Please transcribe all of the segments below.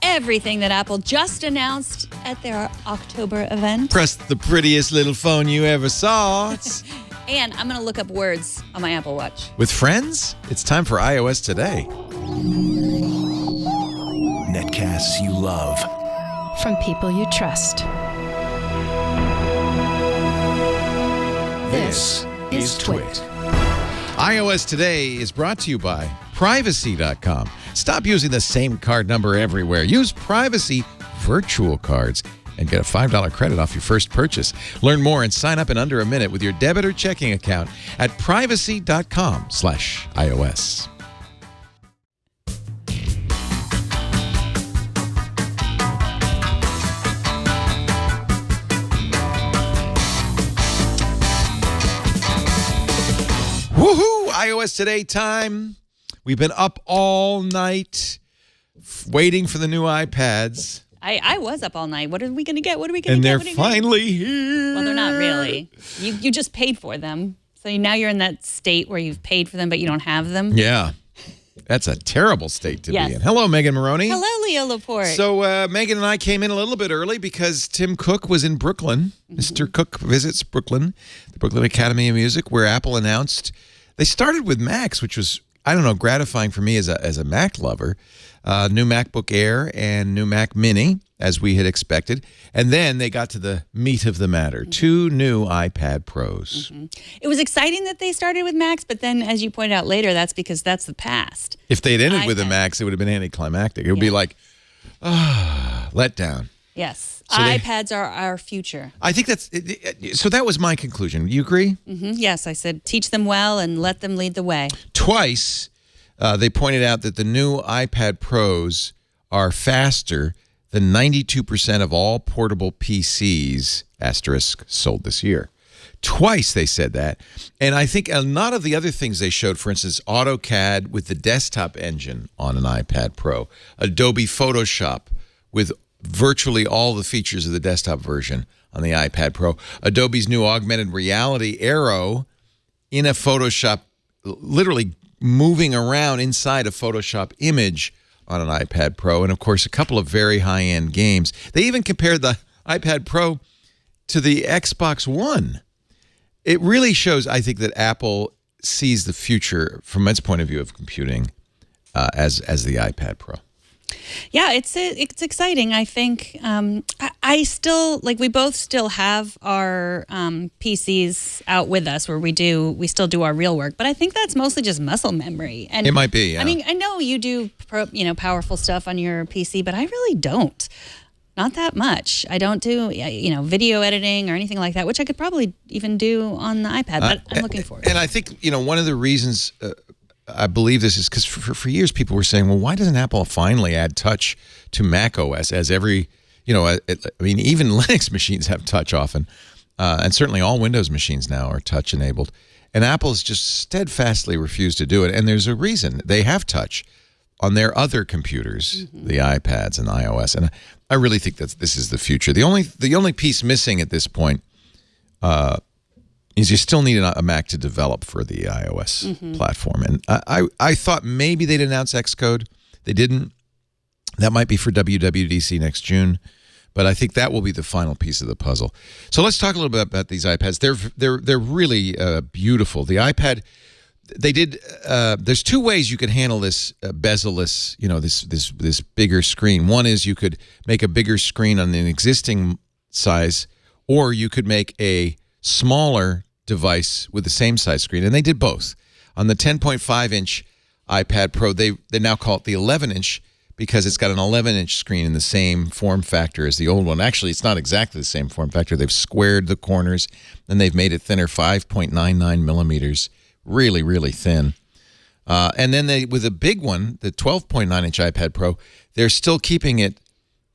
everything that Apple just announced at their October event. Press the prettiest little phone you ever saw. And I'm going to look up words on my Apple Watch. With friends, it's time for iOS Today. Netcasts you love. From people you trust. This is Twit. iOS Today is brought to you by Privacy.com. Stop using the same card number everywhere. Use Privacy virtual cards and get a $5 credit off your first purchase. Learn more and sign up in under a minute with your debit or checking account at Privacy.com/iOS. Woohoo! iOS Today time. We've been up all night waiting for the new iPads. I was up all night. What are we going to get? What are we going And to get? they're finally here. Well, they're not really. You just paid for them. So now you're in that state where you've paid for them, but you don't have them. Yeah. That's a terrible state to Yes. be in. Hello, Megan Morrone. Hello, Leo Laporte. So Megan and I came in a little bit early because Tim Cook was in Brooklyn. Mr. Cook visits Brooklyn, the Brooklyn Academy of Music, where Apple announced they started with Macs, which was, I don't know, gratifying for me as a Mac lover. New MacBook Air and new Mac Mini, as we had expected. And then they got to the meat of the matter, two new iPad Pros. It was exciting that they started with Macs, but then, as you pointed out later, that's because that's the past. If they'd ended with the iPad. Macs, it would have been anticlimactic. It would be like, let down. Yes. So iPads are our future. I think so that was my conclusion. You agree? Yes, I said teach them well and let them lead the way. Twice, they pointed out that the new iPad Pros are faster than 92% of all portable PCs, asterisk, sold this year. Twice they said that. And I think a lot of the other things they showed, for instance, AutoCAD with the desktop engine on an iPad Pro, Adobe Photoshop with virtually all the features of the desktop version on the iPad Pro, Adobe's new augmented reality Aero in a Photoshop, literally moving around inside a Photoshop image on an iPad Pro, and of course a couple of very high-end games. They even compared the iPad Pro to the Xbox One. It really shows, I think, that Apple sees the future from its point of view of computing as the iPad Pro. Yeah, it's exciting. I think I still, like, we both still have our PCs out with us where we still do our real work, but I think that's mostly just muscle memory. And it might be, yeah. I mean, I know you do powerful stuff on your PC, but I really don't. Not that much. I don't do video editing or anything like that, which I could probably even do on the iPad, but I'm looking forward to it. And I think, one of the reasons I believe this is because for years people were saying, well, why doesn't Apple finally add touch to Mac OS as every, I mean, even Linux machines have touch often, and certainly all Windows machines now are touch enabled. And Apple's just steadfastly refused to do it. And there's a reason. They have touch on their other computers, the iPads and iOS. And I really think that this is the future. The only piece missing at this point is you still need a Mac to develop for the iOS platform. And I thought maybe they'd announce Xcode. They didn't. That might be for WWDC next June. But I think that will be the final piece of the puzzle. So let's talk a little bit about these iPads. They're really beautiful. The iPad, they did. There's two ways you could handle this bezel-less, this bigger screen. One is you could make a bigger screen on an existing size, or you could make a smaller device with the same size screen, and they did both. On the 10.5-inch iPad Pro, they now call it the 11-inch because it's got an 11-inch screen in the same form factor as the old one. Actually, it's not exactly the same form factor. They've squared the corners, and they've made it thinner, 5.99 millimeters, really, really thin. And then with a big one, the 12.9-inch iPad Pro, they're still keeping it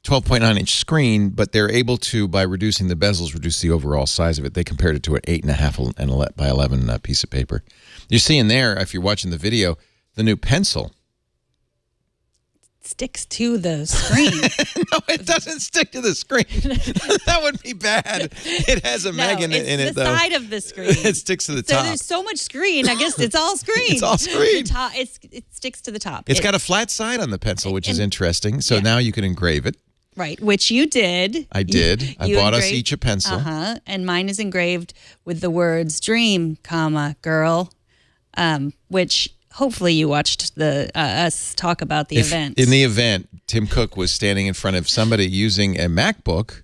12.9-inch screen, but they're able to, by reducing the bezels, reduce the overall size of it. They compared it to an 8.5 by 11 piece of paper. You're seeing there, if you're watching the video, the new pencil. sticks to the screen. No, it doesn't stick to the screen. That would be bad. It has a Megan in it, though. It's the side of the screen. It sticks to the top. So there's so much screen. I guess it's all screen. It's all screen. The top, it sticks to the top. It's got a flat side on the pencil, which is interesting. So now you can engrave it. Right, which you did. I did. I bought us each a pencil. And mine is engraved with the words "dream, comma girl," which hopefully you watched us talk about the event. In the event, Tim Cook was standing in front of somebody using a MacBook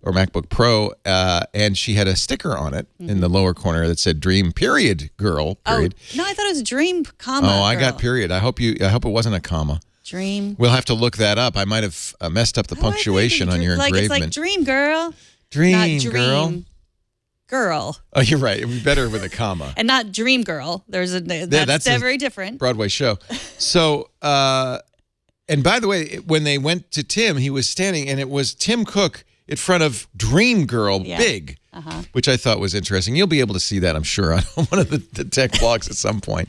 or MacBook Pro, and she had a sticker on it in the lower corner that said "Dream period girl period." Oh, no, I thought it was "dream, comma." Oh, I girl. got period. I hope it wasn't a comma. Dream. We'll have to look that up. I might have messed up the punctuation on your engravement. It's like dream girl. Dream, not dream girl. Girl. Oh, you're right. It would be better with a comma. And not dream girl. That's very different. Broadway show. So, and by the way, when they went to Tim, he was standing, and it was Tim Cook in front of Dream Girl Big, which I thought was interesting. You'll be able to see that, I'm sure, on one of the tech blogs at some point.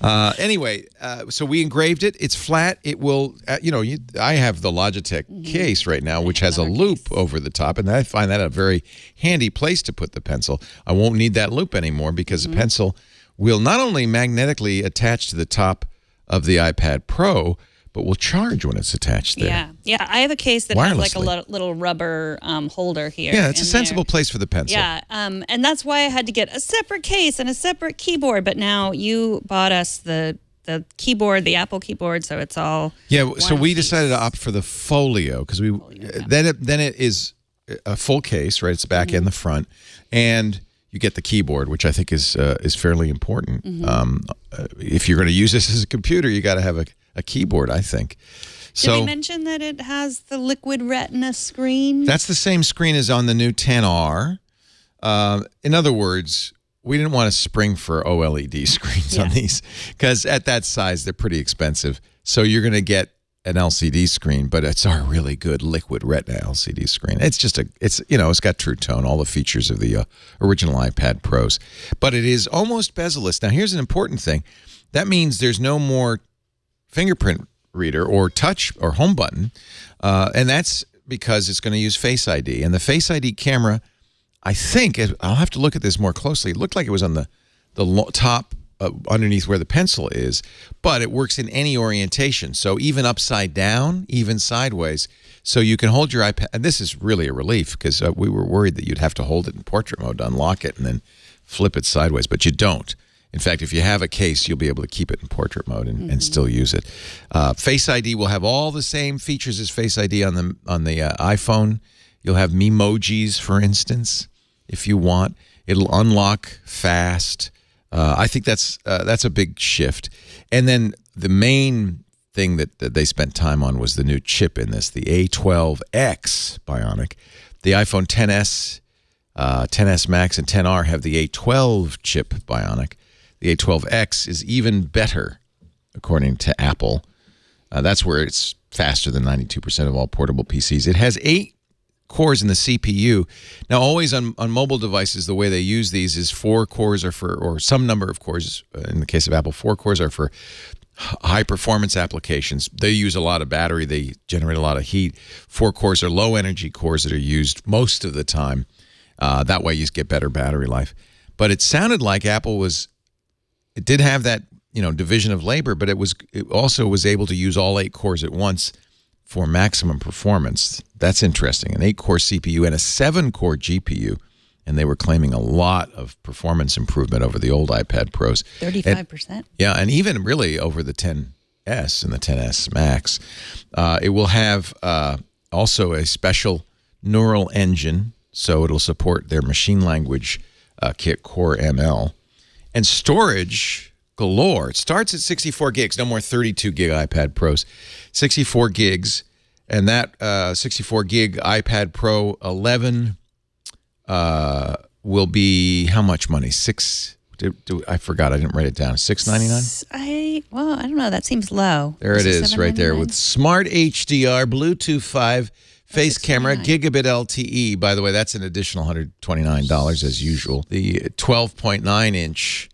Anyway, so we engraved it. It's flat. It will, I have the Logitech case right now, which has a loop over the top, and I find that a very handy place to put the pencil. I won't need that loop anymore because the pencil will not only magnetically attach to the top of the iPad Pro, but will charge when it's attached there. Yeah. I have a case that has like a little rubber holder here. Yeah, it's a sensible place for the pencil. Yeah, and that's why I had to get a separate case and a separate keyboard. But now you bought us the keyboard, the Apple keyboard, so it's all. Yeah, so we decided to opt for the Folio because then it is a full case, right? It's the back and the front, and you get the keyboard, which I think is fairly important. If you're going to use this as a computer, you got to have a keyboard, I think. Did we mention that it has the liquid retina screen? That's the same screen as on the new 10R. In other words, we didn't want to spring for OLED screens on these because at that size, they're pretty expensive. So you're going to get an LCD screen, but it's our really good liquid retina LCD screen. It's just it's got True Tone, all the features of the original iPad Pros, but it is almost bezel-less. Now, here's an important thing. That means there's no more fingerprint reader or touch or home button, and that's because it's going to use Face ID. And the Face ID camera, I think, I'll have to look at this more closely. It looked like it was on the top underneath where the pencil is, but it works in any orientation. So even upside down, even sideways. So you can hold your iPad, and this is really a relief because we were worried that you'd have to hold it in portrait mode to unlock it and then flip it sideways, but you don't. In fact, if you have a case, you'll be able to keep it in portrait mode and still use it. Face ID will have all the same features as Face ID on the iPhone. You'll have Memojis, for instance, if you want. It'll unlock fast. I think that's a big shift. And then the main thing that they spent time on was the new chip in this, the A12X Bionic. The iPhone XS, XS Max, and XR have the A12 chip Bionic. The A12X is even better, according to Apple. That's where it's faster than 92% of all portable PCs. It has 8 cores in the CPU. Now, always on mobile devices, the way they use these is 4 cores are or some number of cores. In the case of Apple, 4 cores are for high-performance applications. They use a lot of battery. They generate a lot of heat. 4 cores are low-energy cores that are used most of the time. That way, you get better battery life. But it sounded like Apple it did have that division of labor, but it also was able to use all 8 cores at once for maximum performance. That's interesting. An 8-core CPU and a 7-core GPU, and they were claiming a lot of performance improvement over the old iPad Pros. 35%. Yeah, and even really over the XS and the XS Max. It will have also a special neural engine, so it'll support their machine language kit, Core ML. And storage galore. It starts at 64 gigs, no more 32 gig iPad Pros. 64 gigs, and that 64 gig iPad Pro 11 will be how much money? I forgot. I didn't write it down. $699? I don't know. That seems low. There it is, right there with Smart HDR, Bluetooth 5, face camera, gigabit LTE. By the way, that's an additional $129 as usual. The 12.9-inch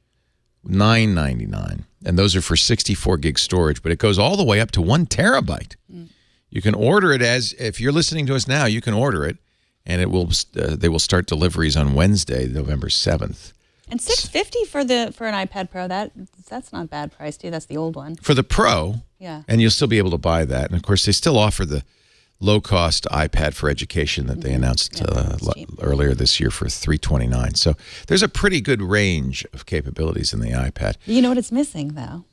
$999, and those are for 64 gig storage. But it goes all the way up to 1 terabyte. You can order it if you're listening to us now. You can order it, and it will. They will start deliveries on Wednesday, November 7th. And $650 for an iPad Pro. That's not a bad price too. That's the old one for the Pro. Yeah, and you'll still be able to buy that. And of course, they still offer the low-cost iPad for education that they announced earlier this year for $329. So there's a pretty good range of capabilities in the iPad. You know what it's missing though?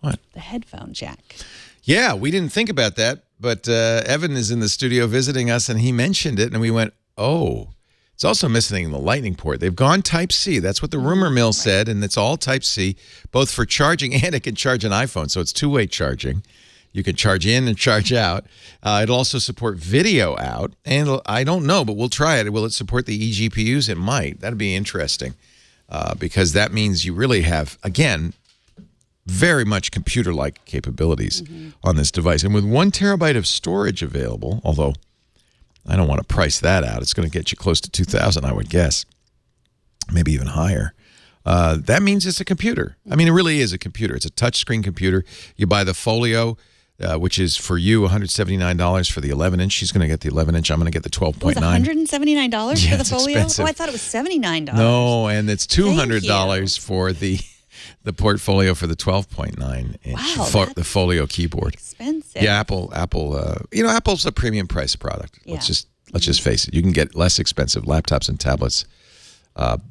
What? The headphone jack. Yeah, we didn't think about that, but Evan is in the studio visiting us, and he mentioned it, and we went, oh. It's also missing the Lightning port. They've gone Type-C. That's what the rumor mill said, and it's all Type-C, both for charging and it can charge an iPhone, so it's two-way charging. You can charge in and charge out. It'll also support video out, and I don't know, but we'll try it. Will it support the eGPUs? It might. That'd be interesting because that means you really have, again, very much computer-like capabilities on this device. And with 1 terabyte of storage available, although I don't want to price that out. It's going to get you close to $2,000, I would guess, maybe even higher. That means it's a computer. I mean, it really is a computer. It's a touchscreen computer. You buy the Folio, which is for you $179 for the 11-inch. She's going to get the 11-inch. I'm going to get the 12.9. It was $179 Yeah, for the it's Folio? expensive. Oh, I thought it was $79. No, and it's $200 for the portfolio for the 12.9-inch, Wow, the Folio keyboard. Expensive. Yeah, Apple. Apple's a premium price product. Yeah. Let's just face it. You can get less expensive laptops and tablets.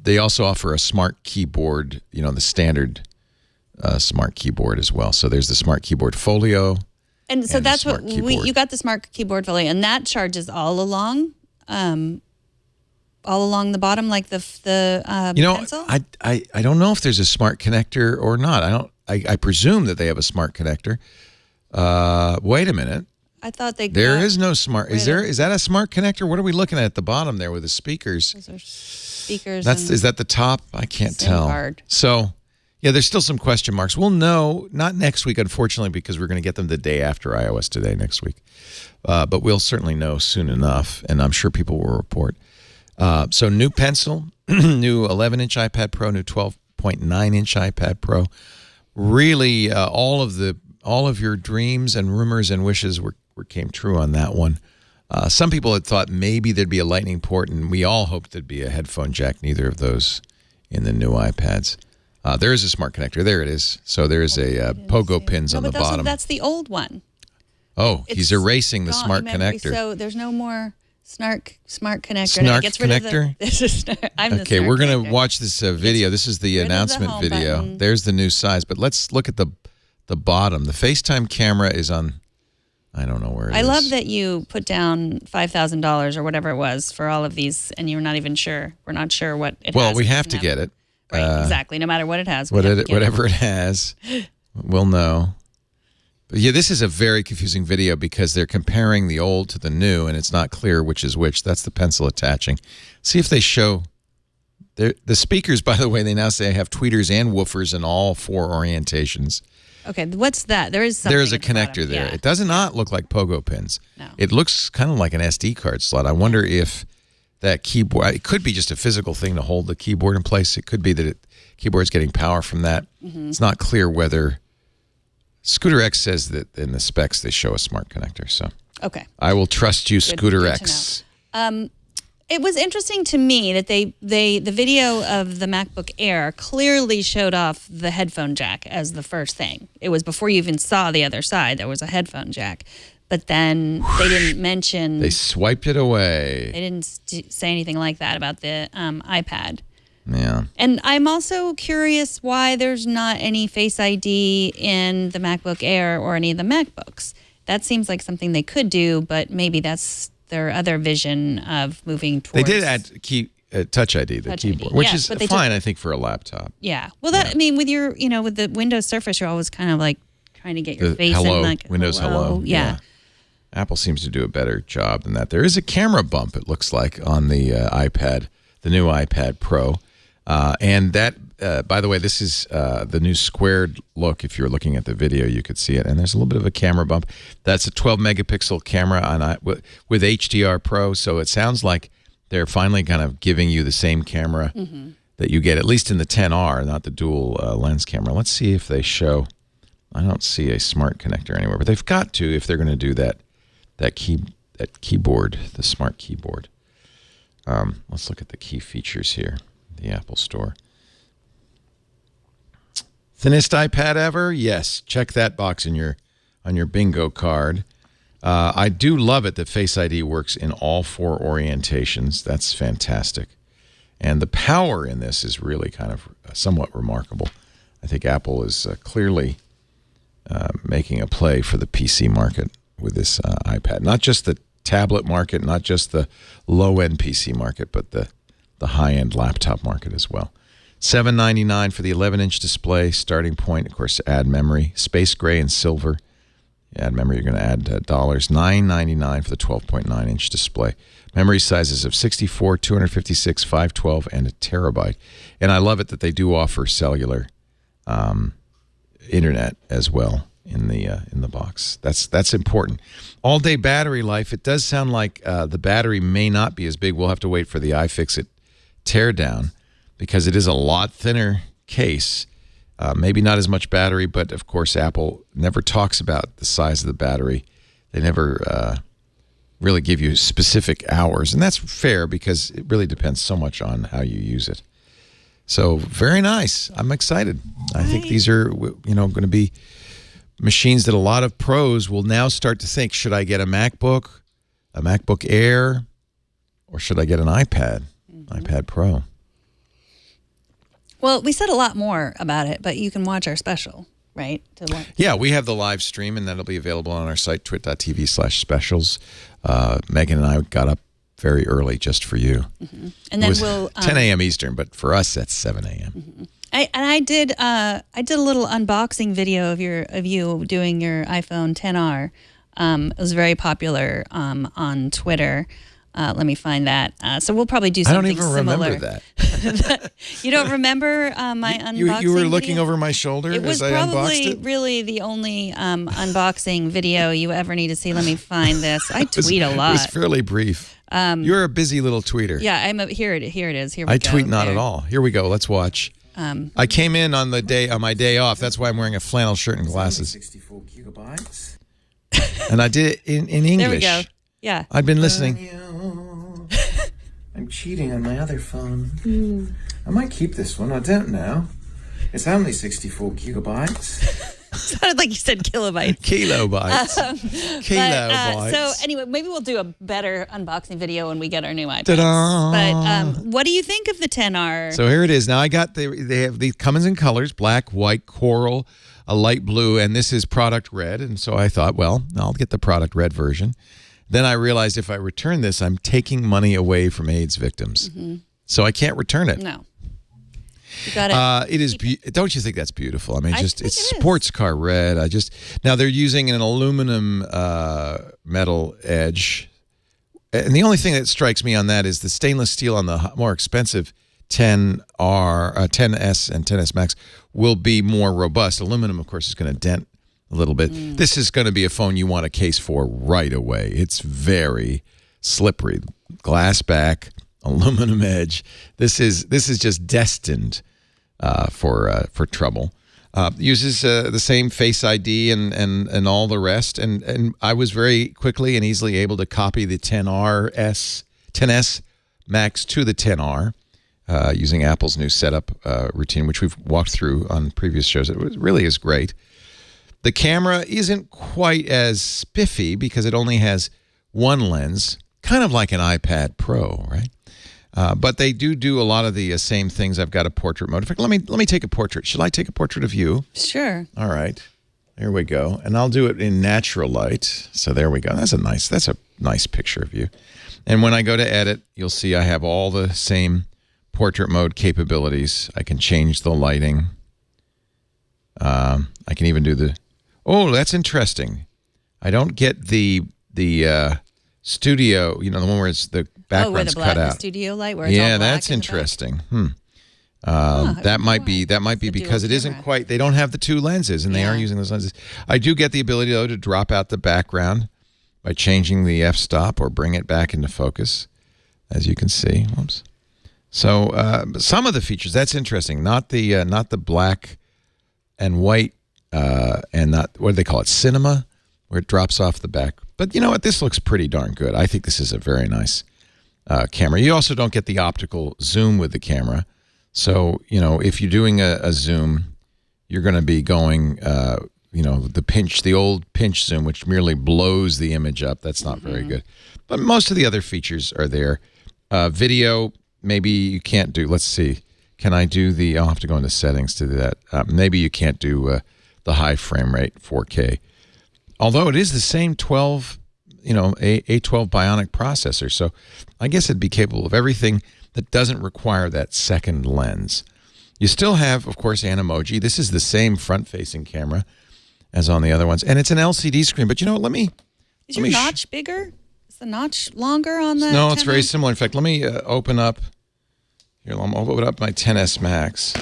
They also offer a smart keyboard. The standard smart keyboard as well. So there's the smart keyboard Folio. And so that's what keyboard. you got, the smart keyboard Folio, and that charges all along the bottom, like the pencil. I don't know if there's a smart connector or not. I presume that they have a smart connector. Wait a minute. I thought there is no smart. Is that a smart connector? What are we looking at the bottom there with the speakers? Those are speakers. Is that the top? I can't tell. Card. So, yeah, there's still some question marks. We'll know, not next week, unfortunately, because we're going to get them the day after iOS Today next week. But we'll certainly know soon enough, and I'm sure people will report. So new pencil, new 11-inch iPad Pro, new 12.9-inch iPad Pro. Really, all of your dreams and rumors and wishes came true on that one. Some people had thought maybe there'd be a Lightning port, and we all hoped there'd be a headphone jack. Neither of those in the new iPads. There is a smart connector. There it is. So there is a pogo pins on the bottom. That's the old one. Oh, he's erasing the smart connector. So there's no more smart connector. Snark Gets rid connector? Okay, we're going to watch this video. This is the announcement video. Button. There's the new size. But let's look at the bottom. The FaceTime camera is on, I don't know where it is. I love that you put down $5,000 or whatever it was for all of these, and you're not even sure. We're not sure what it has. Well, we have to get it. Right, exactly. No matter what it has. Whatever it has, we'll know. But yeah, this is a very confusing video because they're comparing the old to the new, and it's not clear which is which. That's the pencil attaching. See if they show the speakers. By the way, they now say have tweeters and woofers in all 4 orientations. Okay, what's that? There is a connector there. Yeah. It does not look like pogo pins. No. It looks kind of like an SD card slot. I wonder if that keyboard, it could be just a physical thing to hold the keyboard in place. It could be that keyboard's getting power from that. It's not clear whether Scooter X says that in the specs they show a smart connector. So okay, I will trust you, Scooter good X. It was interesting to me that the video of the MacBook Air clearly showed off the headphone jack as the first thing. It was before you even saw the other side. There was a headphone jack. But then they didn't mention... They swiped it away. They didn't say anything like that about the iPad. Yeah. And I'm also curious why there's not any Face ID in the MacBook Air or any of the MacBooks. That seems like something they could do, but maybe that's their other vision of moving towards... They did add Touch ID, the keyboard, which is fine, I think, for a laptop. Yeah. Well, I mean, with with the Windows Surface, you're always kind of like trying to get your face in, like Windows Hello. Yeah. Apple seems to do a better job than that. There is a camera bump, it looks like, on the iPad, the new iPad Pro. And that, by the way, this is the new squared look. If you're looking at the video, you could see it. And there's a little bit of a camera bump. That's a 12-megapixel camera with HDR Pro. So it sounds like they're finally kind of giving you the same camera that you get, at least in the 10R, not the dual lens camera. Let's see if they show. I don't see a smart connector anywhere, but they've got to if they're going to do that keyboard, the smart keyboard. Let's look at the key features here, the Apple Store. Thinnest iPad ever? Yes. Check that box on your bingo card. I do love it that Face ID works in all 4 orientations. That's fantastic. And the power in this is really kind of somewhat remarkable. I think Apple is clearly making a play for the PC market with this iPad. Not just the tablet market, not just the low-end PC market, but the high-end laptop market as well. $799 for the 11-inch display. Starting point, of course, to add memory. Space gray and silver. Add memory, you're going to add dollars. $999 for the 12.9-inch display. Memory sizes of 64, 256, 512, and a terabyte. And I love it that they do offer cellular internet as well in the box. That's important. All-day battery life. It does sound like the battery may not be as big. We'll have to wait for the iFixit teardown because it is a lot thinner case. Maybe not as much battery, but of course Apple never talks about the size of the battery. They never really give you specific hours, and that's fair because it really depends so much on how you use it. So very nice. I'm excited. I think these are going to be machines that a lot of pros will now start to think, should I get a MacBook Air, or should I get an iPad, iPad Pro? Well, we said a lot more about it, but you can watch our special, right? Yeah, we have the live stream, and that'll be available on our site, twit.tv/specials. Megan and I got up very early just for you. Mm-hmm. And then we'll 10 a.m. Eastern, but for us, that's 7 a.m. Mm-hmm. I did a little unboxing video of you doing your iPhone 10R. It was very popular on Twitter. Let me find that. So we'll probably do something similar. I don't even remember that. You don't remember my unboxing You were looking video? over my shoulder as I unboxed it? It was probably really the only unboxing video you ever need to see. Let me find this. I tweet a lot. It was fairly brief. You're a busy little tweeter. Yeah, here it is. Here we go. I tweet not at all. Here we go. Let's watch. I came in on my day off. That's why I'm wearing a flannel shirt and glasses. 64 gigabytes. And I did it in English. There we go. Yeah. I'd been listening. I'm cheating on my other phone. I might keep this one. I don't know. It's only 64 gigabytes. Sounded like you said kilobytes. Kilobytes. Kilobytes. So anyway, maybe we'll do a better unboxing video when we get our new iPads. Ta-da! But what do you think of the 10R? So here it is. Now they have these comes in colors: black, white, coral, a light blue, and this is product red. And so I thought, well, I'll get the product red version. Then I realized if I return this, I'm taking money away from AIDS victims. Mm-hmm. So I can't return it. No. You got it is. Don't you think that's beautiful? I mean, it's sports car red. Now they're using an aluminum metal edge, and the only thing that strikes me on that is the stainless steel on the more expensive 10S and 10S Max will be more robust. Aluminum, of course, is going to dent a little bit. This is going to be a phone you want a case for right away. It's very slippery. Glass back, aluminum edge. This is just destined for trouble. Uses the same Face ID and all the rest. And I was very quickly and easily able to copy the 10S Max to the 10R using Apple's new setup routine, which we've walked through on previous shows. It really is great. The camera isn't quite as spiffy because it only has one lens, kind of like an iPad Pro, right? But they do a lot of the same things. I've got a portrait mode. In fact, let me take a portrait. Should I take a portrait of you? Sure. All right. There we go. And I'll do it in natural light. So there we go. That's a nice picture of you. And when I go to edit, you'll see I have all the same portrait mode capabilities. I can change the lighting. I can even do the... Oh, that's interesting. I don't get the studio, the one where it's the background's cut out. The studio light where it's all black. That's interesting. That might be because it isn't quite. They don't have the two lenses, and they are using those lenses. I do get the ability though to drop out the background by changing the f-stop or bring it back into focus, as you can see. Whoops. So some of the features, that's interesting. Not the black and white and not, what do they call it, cinema, where it drops off the back. But you know what? This looks pretty darn good. I think this is a very nice camera. You also don't get the optical zoom with the camera. So, you know, if you're doing a zoom, you're going to be going, you know, the old pinch zoom, which merely blows the image up. That's not very good. But most of the other features are there. Video, maybe you can't do. Let's see. Can I do the? I'll have to go into settings to do that. Maybe you can't do the high frame rate 4K. Although it is the same 12, you know, A12 Bionic processor, so I guess it'd be capable of everything that doesn't require that second lens. You still have, of course, Animoji. This is the same front-facing camera as on the other ones, and it's an LCD screen. But you know, Is your notch bigger? Is the notch longer on the? No, it's very similar. In fact, let me open up. Here, I'll open up my 10s Max.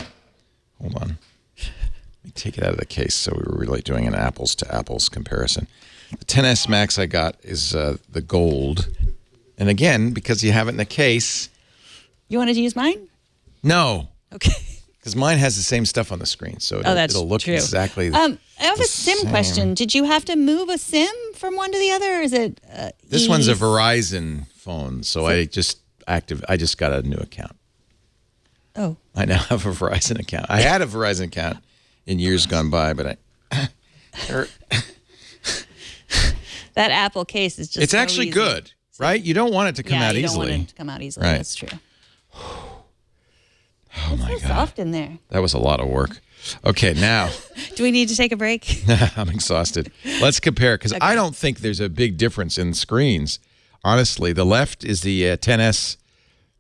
Hold on. Let me take it out of the case so we were really doing an apples-to-apples comparison. The 10s Max I got is the gold. And again, because you have it in the case... You wanted to use mine? No. Okay. Because mine has the same stuff on the screen, so it'll look true. Exactly I have a SIM question. Did you have to move a SIM from one to the other, or is it This one's a Verizon phone, so I just got a new account. Oh. I now have a Verizon account. I had a Verizon account in years gone by, but that Apple case is just it's actually good, right? You don't want it to come out easily. You don't want it to come out easily. Right. That's true. Oh it's my so God. soft in there. That was a lot of work. Okay, now. Do we need to take a break? I'm exhausted. Let's compare, because I don't think there's a big difference in screens. Honestly, the left is the 10s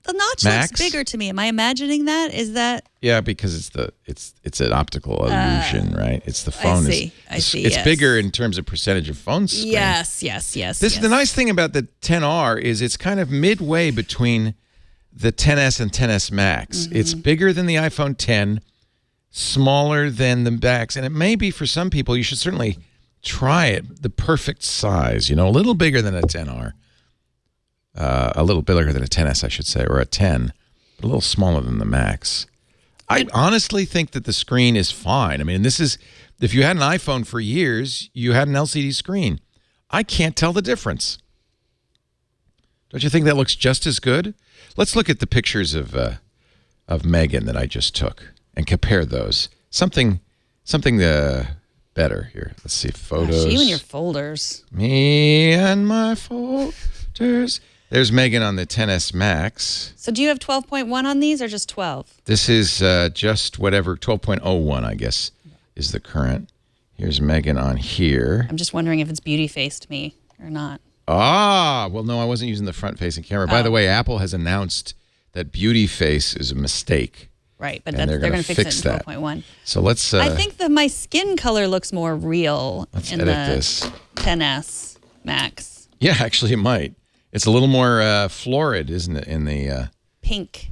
The notch Max? looks bigger to me. Am I imagining that? Is that? Yeah, because it's an optical illusion, right? It's the phone. I see. It's yes. bigger in terms of percentage of phone screen. Yes. The nice thing about the 10R is it's kind of midway between the 10s and 10s Max. It's bigger than the iPhone 10, smaller than the Max, and it may be for some people. You should certainly try it. The perfect size, you know, a little bigger than a 10R. A little bigger than a 10S, I should say, or a 10, but a little smaller than the Max. I honestly think that the screen is fine. I mean, this is, if you had an iPhone for years, you had an LCD screen. I can't tell the difference. Don't you think that looks just as good? Let's look at the pictures of Megan that I just took and compare those. Something better here. Let's see, photos. Gosh, you and your folders. Me and my folders. There's Megan on the 10s Max. So do you have 12.1 on these or just 12? This is just whatever, 12.01, I guess, is the current. Here's Megan on here. I'm just wondering if it's beauty faced me or not. Ah, well, no, I wasn't using the front-facing camera. By the way, Apple has announced that beauty face is a mistake. Right, but And they're going to fix it in 12.1. So let's... I think my skin color looks more real in the this. 10s Max. Yeah, actually, it might. It's a little more florid, isn't it, in the... Pink.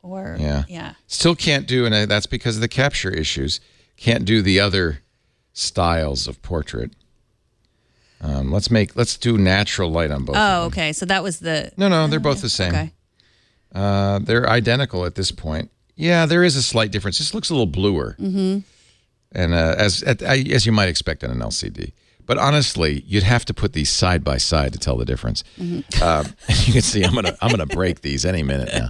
Or, yeah. Still can't do, and that's because of the capture issues, can't do the other styles of portrait. Let's do natural light on both. Oh, okay. So that was the... No, they're both the same. Okay. They're identical at this point. Yeah, there is a slight difference. This looks a little bluer. Mm-hmm. And as you might expect on an LCD. But honestly, you'd have to put these side by side to tell the difference. Mm-hmm. You can see I'm gonna break these any minute now.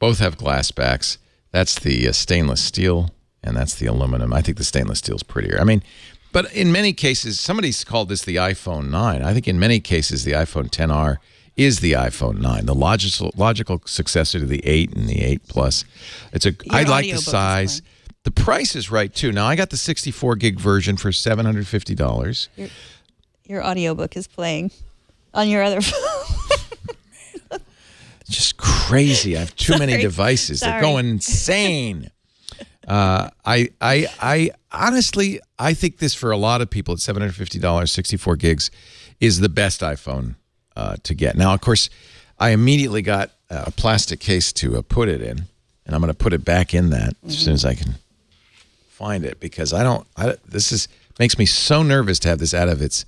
Both have glass backs. That's the stainless steel, and that's the aluminum. I think the stainless steel is prettier. I mean, but in many cases, somebody's called this the iPhone 9. I think in many cases, the iPhone 10R is the iPhone 9, the logical successor to the 8 and the 8 Plus. I like the size. The price is right, too. Now, I got the 64 gig version for $750. Your audiobook is playing on your other phone. It's just crazy. I have too many devices. Sorry. They're going insane. I honestly, I think this for a lot of people at $750, 64 gigs, is the best iPhone to get. Now, of course, I immediately got a plastic case to put it in, and I'm going to put it back in that as soon as I can find it, because makes me so nervous to have this out of its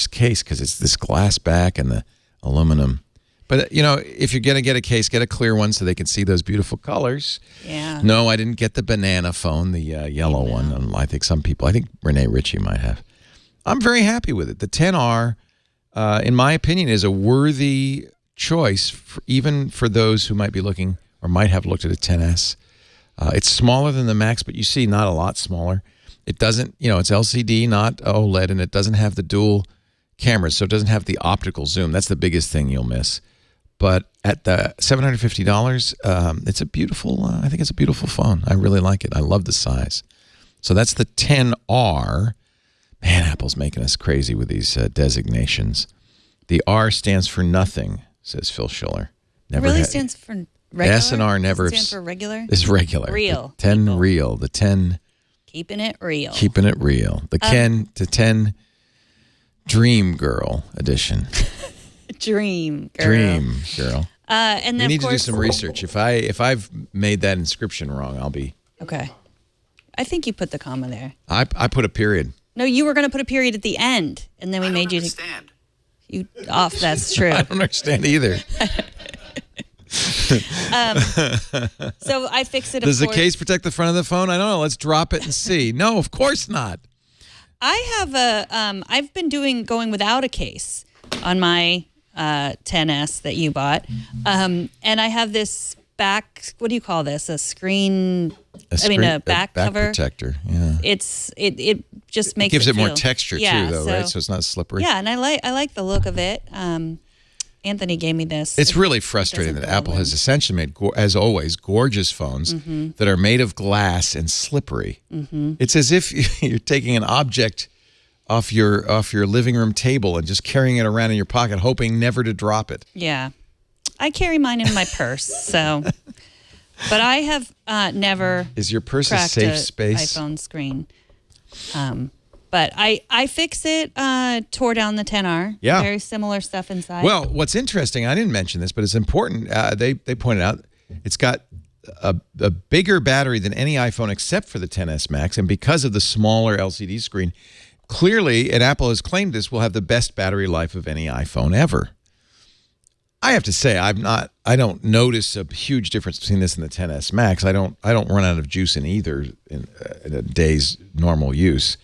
case, because it's this glass back and the aluminum. But, you know, if you're going to get a case, get a clear one so they can see those beautiful colors. Yeah. No, I didn't get the banana phone, the yellow one. I think Renee Ritchie might have. I'm very happy with it. The 10R, in my opinion, is a worthy choice, even for those who might be looking or might have looked at a 10S. It's smaller than the Max, but you see not a lot smaller. It doesn't, it's LCD, not OLED, and it doesn't have the dual cameras, so it doesn't have the optical zoom. That's the biggest thing you'll miss. But at the $750, it's a beautiful, I think it's a beautiful phone. I really like it. I love the size. So that's the 10R. Man, Apple's making us crazy with these designations. The R stands for nothing, says Phil Schiller. It really stands for regular? S and R never stands for regular? It's regular. Real. The 10 people. real. The 10. Keeping it real. Keeping it real. The 10 Dream Girl edition. Dream Girl. Dream Girl. And then we need of course, to do some research. If I've made that inscription wrong, I'll be. Okay. I think you put the comma there. I put a period. No, you were going to put a period at the end, and then we made you. You off. That's true. I don't understand either. So I fix it. Does the case protect the front of the phone? I don't know. Let's drop it and see. No, of course not. I have I've been going without a case on my 10S that you bought, and I have this back. What do you call this? A back cover protector. Yeah. It just makes gives it more feel, texture too, though, right? So it's not slippery. Yeah, and I like the look of it. Anthony gave me this. It's really frustrating that Apple has essentially made, as always, gorgeous phones that are made of glass and slippery. It's as if you're taking an object off your living room table and just carrying it around in your pocket, hoping never to drop it. Yeah, I carry mine in my purse. So, but I have never. Is your purse a safe space? iPhone screen. But I fix it, tore down the 10R. Yeah. Very similar stuff inside. Well, what's interesting, I didn't mention this, but it's important. They pointed out it's got a bigger battery than any iPhone except for the 10S Max. And because of the smaller LCD screen, clearly, and Apple has claimed this, will have the best battery life of any iPhone ever. I have to say, I don't notice a huge difference between this and the 10S Max. I don't run out of juice in either in a day's normal use.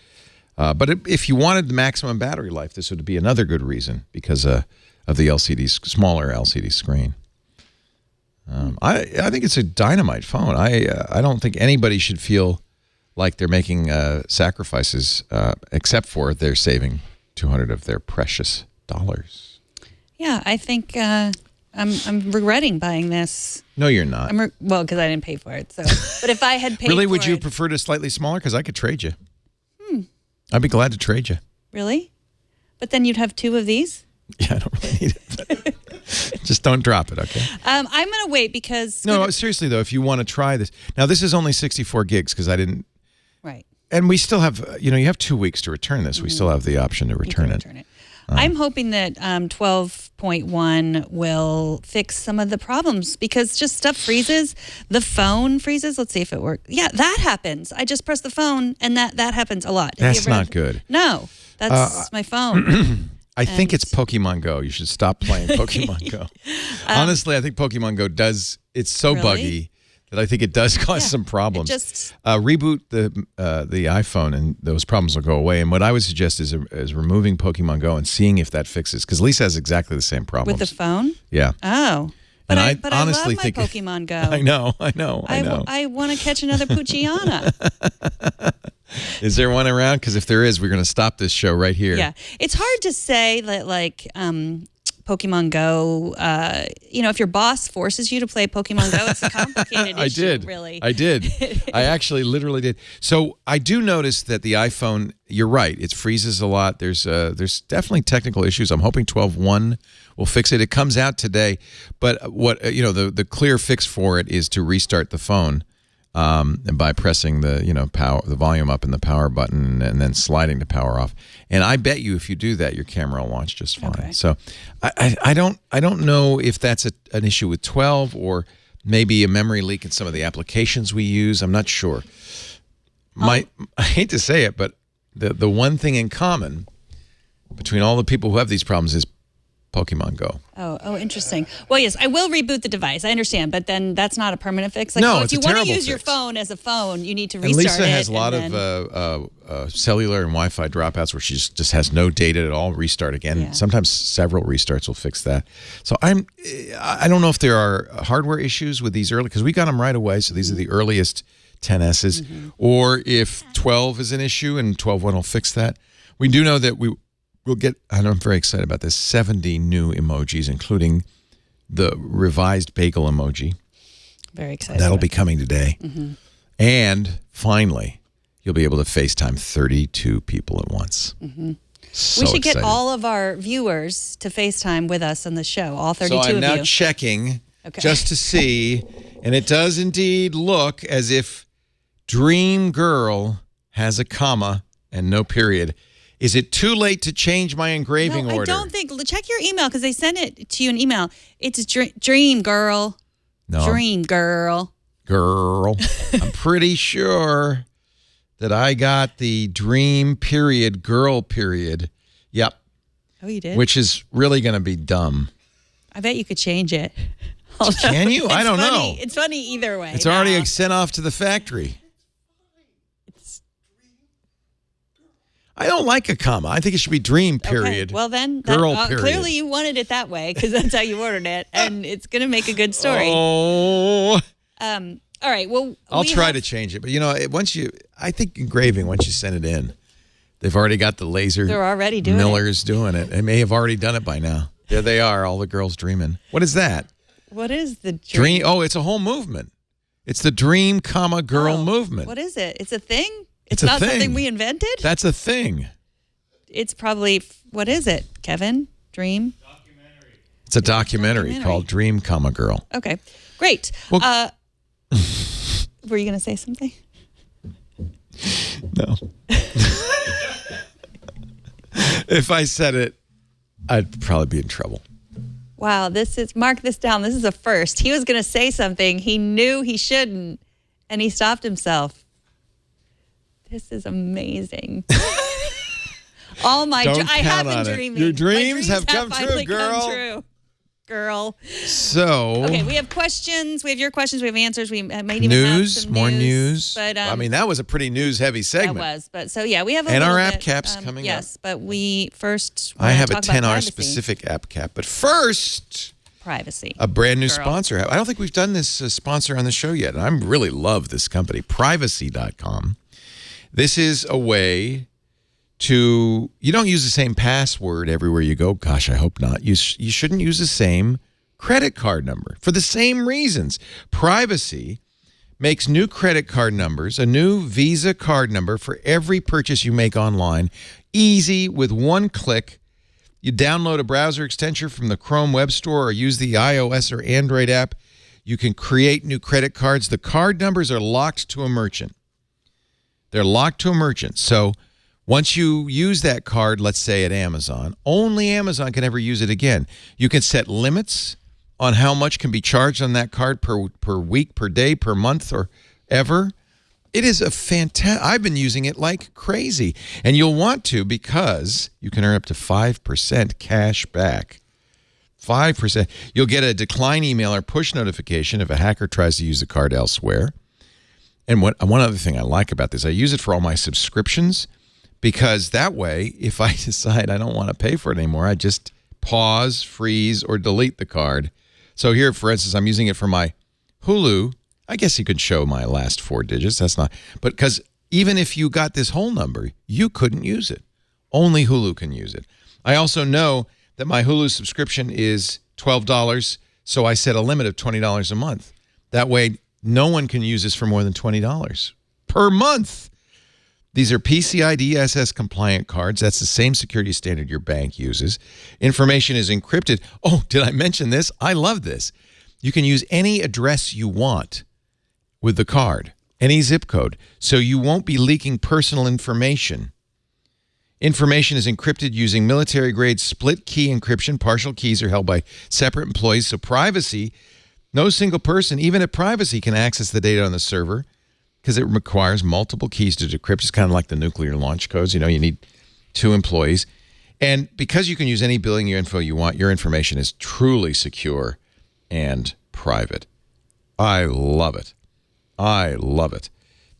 But if you wanted the maximum battery life, this would be another good reason because of the smaller LCD screen. I think it's a dynamite phone. I don't think anybody should feel like they're making sacrifices, except for they're saving $200 of their precious dollars. Yeah, I think I'm regretting buying this. No, you're not. Well, because I didn't pay for it. So, but if I had paid, really, for would you it, prefer it slightly smaller? Because I could trade you. I'd be glad to trade you. Really? But then you'd have two of these? Yeah, I don't really need it. Just don't drop it, okay? I'm going to wait because... No, seriously, though, if you want to try this. Now, this is only 64 gigs because I didn't... Right. And we still have, you have 2 weeks to return this. We still have the option to return it. I'm hoping that 12.1 will fix some of the problems because just stuff freezes. The phone freezes. Let's see if it works. Yeah, that happens. I just press the phone and that happens a lot. That's not good. No, that's my phone. I think it's Pokemon Go. You should stop playing Pokemon Go. Honestly, I think Pokemon Go it's so buggy that I think it does cause some problems. Reboot the iPhone and those problems will go away. And what I would suggest is removing Pokemon Go and seeing if that fixes. Because Lisa has exactly the same problems. With the phone? Yeah. Oh. But and I honestly love my think Pokemon Go. I know. I want to catch another Poochyana. Is there one around? Because if there is, we're going to stop this show right here. Yeah. It's hard to say that, Pokemon Go, if your boss forces you to play Pokemon Go, it's a complicated issue, really. I did. I actually literally did. So I do notice that the iPhone, you're right, it freezes a lot. There's definitely technical issues. I'm hoping 12.1 will fix it. It comes out today. But what the clear fix for it is to restart the phone. And by pressing the volume up and the power button and then sliding the power off. And I bet you if you do that, your camera will launch just fine. Okay. So I don't know if that's an issue with 12 or maybe a memory leak in some of the applications we use. I'm not sure. I hate to say it, but the one thing in common between all the people who have these problems is Pokemon Go. Oh, interesting. Well, yes, I will reboot the device. I understand, but then that's not a permanent fix. Like, No, if it's you a want to terrible use your fix. phone as a phone, you need to And restart it. Lisa has a lot and of cellular and Wi-Fi dropouts where she just has no data at all. Restart again. Yeah. Sometimes several restarts will fix that. So I don't know if there are hardware issues with these early, because we got them right away. So these are the earliest 10Ss, or if 12 is an issue and 12.1 will fix that. We do know that we'll get, and I'm very excited about this, 70 new emojis, including the revised bagel emoji. Very excited. That'll about be coming today. And finally, you'll be able to FaceTime 32 people at once. So we should get excited. all of our viewers to FaceTime with us on the show, all 32 So I'm of now you. checking Okay. just to see, and it does indeed look as if Dream Girl has a comma and no period. Is it too late to change my engraving No, order? I don't think. Check your email because they sent it to you in email. It's Dream Girl. No. Dream Girl. Girl. I'm pretty sure that I got the Dream period, Girl period. Yep. Oh, you did? Which is really going to be dumb. I bet you could change it. Can you? I It's don't funny. know. It's funny either way. It's already now. sent off to the factory. I don't like a comma. I think it should be Dream period. Okay. Well, then, Girl period. clearly you wanted it that way because that's how you ordered it, and it's going to make a good story. Oh. All right. Well, I'll we try have- to change it. But, I think engraving, once you send it in, they've already got the laser They're already doing it. millers doing it. They may have already done it by now. There they are, all the girls dreaming. What is that? What is the Dream. Oh, it's a whole movement. It's the dream, comma, girl Oh, movement. What is it? It's a thing? It's a not thing. something we invented? That's a thing. It's probably, what is it, Kevin? Dream? It's a documentary called Dream, comma, Girl. Okay, great. Well- Were you going to say something? No. If I said it, I'd probably be in trouble. Wow, mark this down. This is a first. He was going to say something. He knew he shouldn't, and he stopped himself. This is amazing. All my Don't I have count on been it. dreaming. Your My dreams have come true, finally girl. Come true. Girl. So, Okay, we have questions. We have your questions. We have answers. We might even have news, some more news. But I mean, that was a pretty news-heavy that segment. was. But so yeah, we have a And little our app bit, caps coming up. Yes, but we first. I wanna have a talk about 10R privacy. specific app cap. But first, Privacy. a brand new Girl. sponsor. I don't think we've done this sponsor on the show yet. And I really love this company, privacy.com. This is a way to, you don't use the same password everywhere you go. Gosh, I hope not. You shouldn't use the same credit card number for the same reasons. Privacy makes new credit card numbers, a new Visa card number for every purchase you make online, easy with one click. You download a browser extension from the Chrome Web Store or use the iOS or Android app. You can create new credit cards. The card numbers are locked to a merchant. They're locked to a merchant. So once you use that card, let's say at Amazon, only Amazon can ever use it again. You can set limits on how much can be charged on that card per week, per day, per month, or ever. It is a fantastic. I've been using it like crazy. And you'll want to because you can earn up to 5% cash back. 5%. You'll get a decline email or push notification if a hacker tries to use the card elsewhere. And one other thing I like about this, I use it for all my subscriptions because that way, if I decide I don't want to pay for it anymore, I just pause, freeze, or delete the card. So here, for instance, I'm using it for my Hulu. I guess you could show my last 4 digits. That's not, but because even if you got this whole number, you couldn't use it. Only Hulu can use it. I also know that my Hulu subscription is $12, so I set a limit of $20 a month. That way, no one can use this for more than $20 per month. These are PCI DSS compliant cards. That's the same security standard your bank uses. Information is encrypted. Oh, did I mention this? I love this. You can use any address you want with the card, any zip code, so you won't be leaking personal information. Information is encrypted using military-grade split-key encryption. Partial keys are held by separate employees, so privacy, no single person, even at privacy, can access the data on the server because it requires multiple keys to decrypt. It's kind of like the nuclear launch codes. You know, you need 2 employees. And because you can use any billing info you want, your information is truly secure and private. I love it. I love it.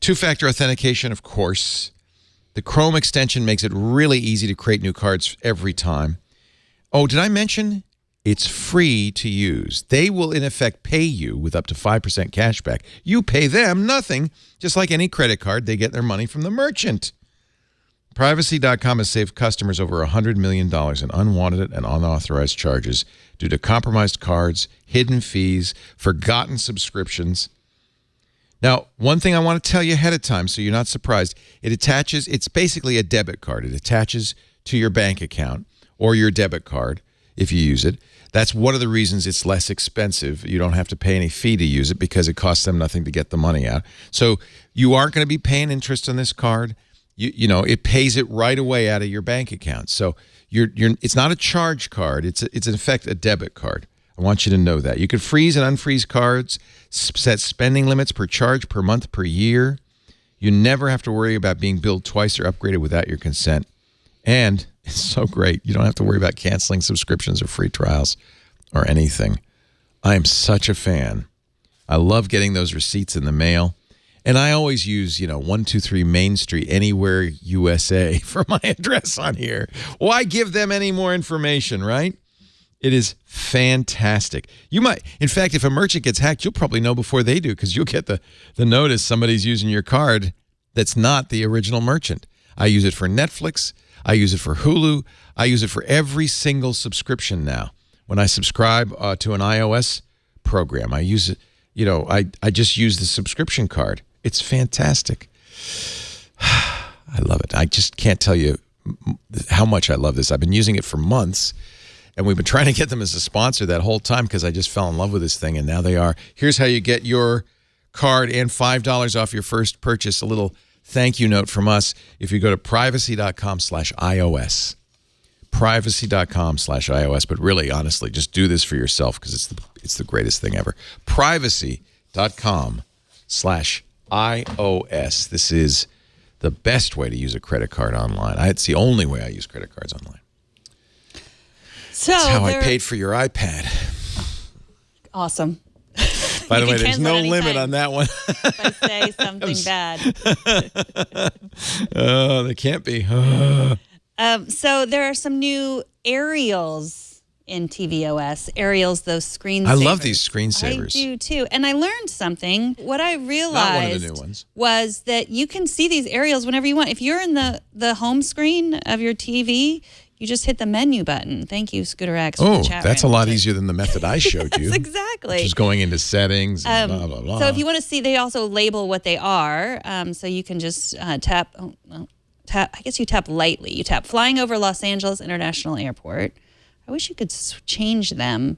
Two-factor authentication, of course. The Chrome extension makes it really easy to create new cards every time. Oh, did I mention it's free to use? They will, in effect, pay you with up to 5% cash back. You pay them nothing. Just like any credit card, they get their money from the merchant. Privacy.com has saved customers over $100 million in unwanted and unauthorized charges due to compromised cards, hidden fees, forgotten subscriptions. Now, one thing I want to tell you ahead of time so you're not surprised, it's basically a debit card. It attaches to your bank account or your debit card if you use it. That's one of the reasons it's less expensive. You don't have to pay any fee to use it because it costs them nothing to get the money out. So you aren't going to be paying interest on this card. You know, it pays it right away out of your bank account. So it's not a charge card. It's in effect a debit card. I want you to know that. You can freeze and unfreeze cards, set spending limits per charge per month per year. You never have to worry about being billed twice or upgraded without your consent. And it's so great. You don't have to worry about canceling subscriptions or free trials or anything. I am such a fan. I love getting those receipts in the mail. And I always use, 123 Main Street, Anywhere, USA for my address on here. Why give them any more information, right? It is fantastic. You might, in fact, if a merchant gets hacked, you'll probably know before they do because you'll get the notice somebody's using your card that's not the original merchant. I use it for Netflix. I use it for Hulu. I use it for every single subscription now. When I subscribe to an iOS program, I use it, I just use the subscription card. It's fantastic. I love it. I just can't tell you how much I love this. I've been using it for months, and we've been trying to get them as a sponsor that whole time because I just fell in love with this thing, and now they are. Here's how you get your card and $5 off your first purchase. A little thank you note from us. If you go to privacy.com/iOS. Privacy.com/iOS. But really, honestly, just do this for yourself because it's the greatest thing ever. Privacy.com/iOS. This is the best way to use a credit card online. It's the only way I use credit cards online. So that's how I paid for your iPad. Awesome. By the way, there's no limit on that one. If I say something bad. Oh, there can't be. So there are some new aerials in tvOS. Aerials, those screensavers. I love these screensavers. I do too. And I learned something. What I realized Not one of the new ones. Was that you can see these aerials whenever you want. If you're in the home screen of your TV, you just hit the menu button. Thank you, Scooter X. Oh, that's a lot easier than the method I showed you. Yes, exactly. Just going into settings and blah, blah, blah. So if you want to see, they also label what they are. So you can just tap. I guess you tap lightly. You tap flying over Los Angeles International Airport. I wish you could change them.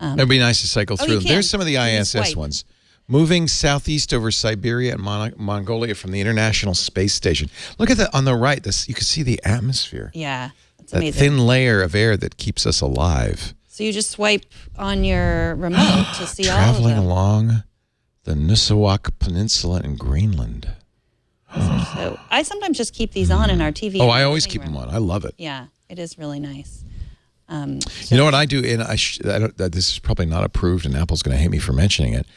It'd be nice to cycle through them. There's some of the ISS swipe. ones. Moving southeast over Siberia and Mongolia from the International Space Station. Look at that on the right. You can see the atmosphere. Yeah, that's that amazing. Thin layer of air that keeps us alive. So you just swipe on your remote to see all of them. Traveling along the Nusawak Peninsula in Greenland. So I sometimes just keep these on in our TV. Oh, I always keep them on. I love it. Yeah, it is really nice. You know what I do? And this is probably not approved, and Apple's going to hate me for mentioning it.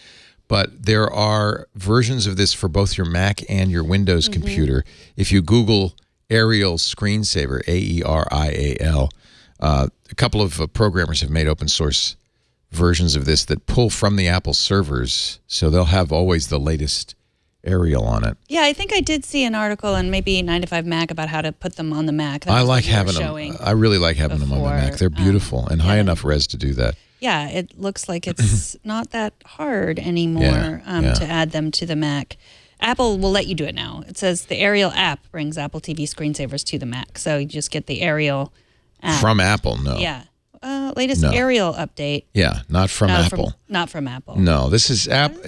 But there are versions of this for both your Mac and your Windows computer. If you Google Aerial Screensaver, AERIAL, a couple of programmers have made open source versions of this that pull from the Apple servers, so they'll have always the latest Aerial on it. Yeah, I think I did see an article on maybe 9 to 5 Mac about how to put them on the Mac. I like having them. I really like having them on the Mac. They're beautiful and high enough res to do that. Yeah, it looks like it's not that hard anymore to add them to the Mac. Apple will let you do it now. It says the Aerial app brings Apple TV screensavers to the Mac. So you just get the Aerial app. From Apple, no. Yeah. Latest Aerial update. Yeah, not from Apple. Not from Apple. No, this is and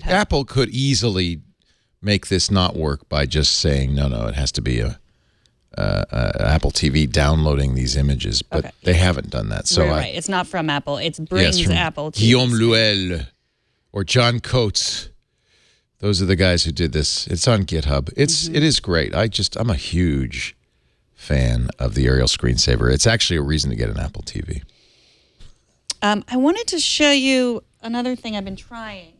Apple could easily make this not work by just saying no, it has to be a Apple TV downloading these images, but they haven't done that. So right. It's not from Apple. It brings Apple TV. Guillaume Luel or John Coates. Those are the guys who did this. It's on GitHub. It is great. I'm a huge fan of the aerial screensaver. It's actually a reason to get an Apple TV. I wanted to show you another thing I've been trying.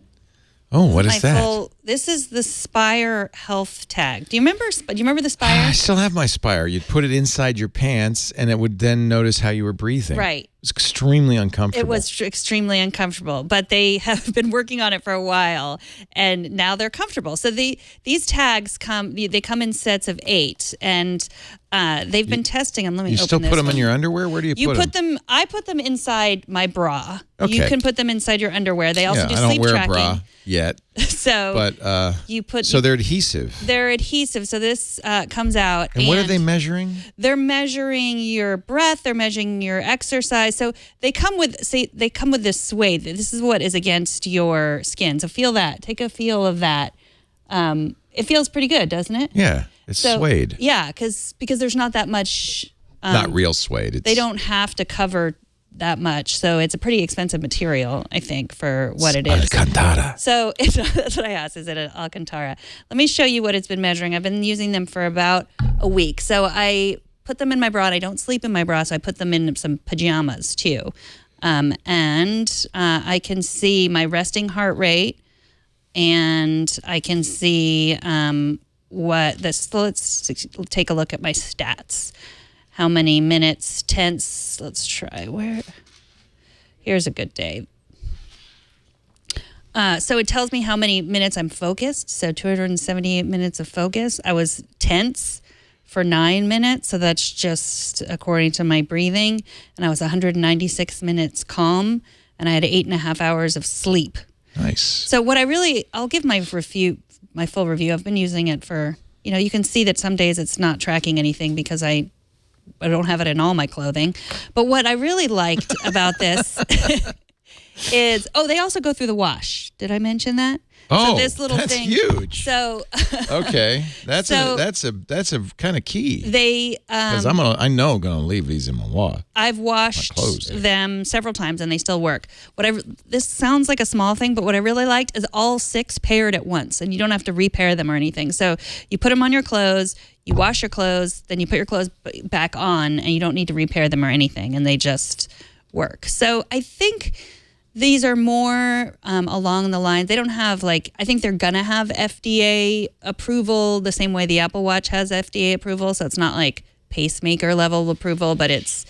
Oh, what is that? This is the Spire health tag. Do you remember the Spire? I still have my Spire. You'd put it inside your pants, and it would then notice how you were breathing. Right. It was extremely uncomfortable. It was extremely uncomfortable, but they have been working on it for a while, and now they're comfortable. So these tags come in sets of 8, and they've been testing them. Let me. You open still this put them one. in your underwear? Where do you put them? I put them inside my bra. Okay. You can put them inside your underwear. They also do I don't sleep wear tracking. a bra yet. So, but you put. So they're adhesive. They're adhesive. So this comes out. And what are they measuring? They're measuring your breath. They're measuring your exercise. So they come with this suede. This is what is against your skin. So feel that. Take a feel of that. It feels pretty good, doesn't it? Yeah, it's suede. Yeah, because there's not that much. Not real suede. They don't have to cover that much, so it's a pretty expensive material, I think, for what it is. Alcantara. So that's what I asked. Is it an Alcantara? Let me show you what it's been measuring. I've been using them for about a week. So I put them in my bra. And I don't sleep in my bra, so I put them in some pajamas too. And I can see my resting heart rate, and I can see what this. Let's take a look at my stats. How many minutes tense? Let's try. Here's a good day. So it tells me how many minutes I'm focused. So 278 minutes of focus. I was tense for 9 minutes. So that's just according to my breathing. And I was 196 minutes calm. And I had 8.5 hours of sleep. Nice. So I'll give my full review. I've been using it for, you can see that some days it's not tracking anything because I don't have it in all my clothing. But what I really liked about this is, they also go through the wash. Did I mention that? Oh, so this little that's thing, huge. So okay, that's a kind of key. Because I know I'm gonna leave these in my wash. I've washed them several times and they still work. This sounds like a small thing, but what I really liked is all 6 paired at once, and you don't have to repair them or anything. So you put them on your clothes, you wash your clothes, then you put your clothes back on, and you don't need to repair them or anything, and they just work. So I think these are more along the lines. They don't have I think they're going to have FDA approval the same way the Apple Watch has FDA approval. So it's not like pacemaker level approval, but it's,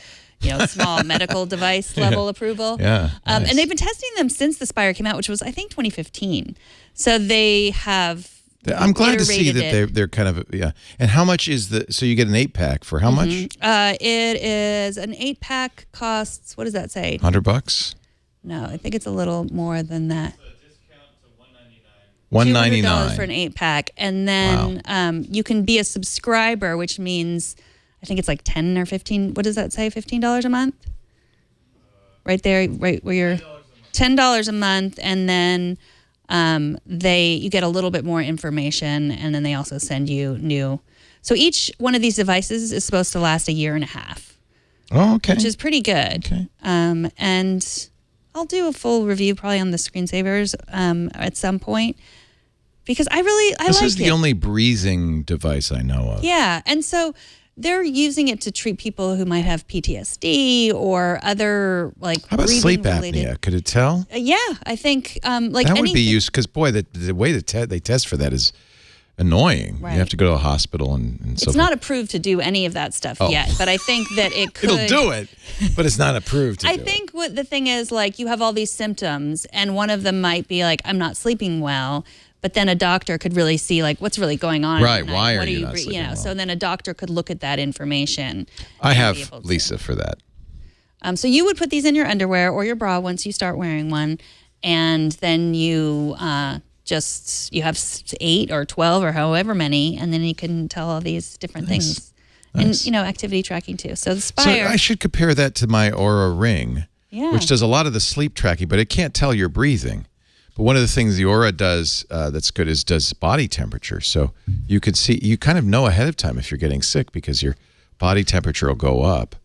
small medical device level approval. Yeah. Nice. And they've been testing them since the Spire came out, which was, I think, 2015. So they have. I'm glad to see that they're kind of, yeah. And how much is so you get an 8-pack for how much? It is an 8-pack costs, what does that say? $100? No, I think it's a little more than that. So a discount to $199. $199 for an 8-pack, and then you can be a subscriber, which means I think it's like 10 or 15. What does that say? $15 a month? Right there, right where you're $10 a month, and then you get a little bit more information, and then they also send you new. So each one of these devices is supposed to last a year and a half. Oh, okay. Which is pretty good. Okay. And I'll do a full review probably on the screensavers at some point because I like it. This is the only breathing device I know of. Yeah, and so they're using it to treat people who might have PTSD or other How about sleep apnea? Could it tell? Yeah, I think that would be used because boy, the way they test for that is annoying. Right. You have to go to a hospital and so it's forth. not approved to do any of that stuff yet, but I think that it could. It'll do it, but it's not approved to I think what the thing is, you have all these symptoms, and one of them might be I'm not sleeping well, but then a doctor could really see what's really going on. Right? Why are you not sleeping well? So then a doctor could look at that information. I have Lisa for that. So you would put these in your underwear or your bra once you start wearing one, and then you you have 8 or 12 or however many, and then you can tell all these different things. Nice. And, activity tracking too. So the Spire. So I should compare that to my Oura Ring, which does a lot of the sleep tracking, but it can't tell your breathing. But one of the things the Oura does that's good is does body temperature. So you kind of know ahead of time if you're getting sick because your body temperature will go up.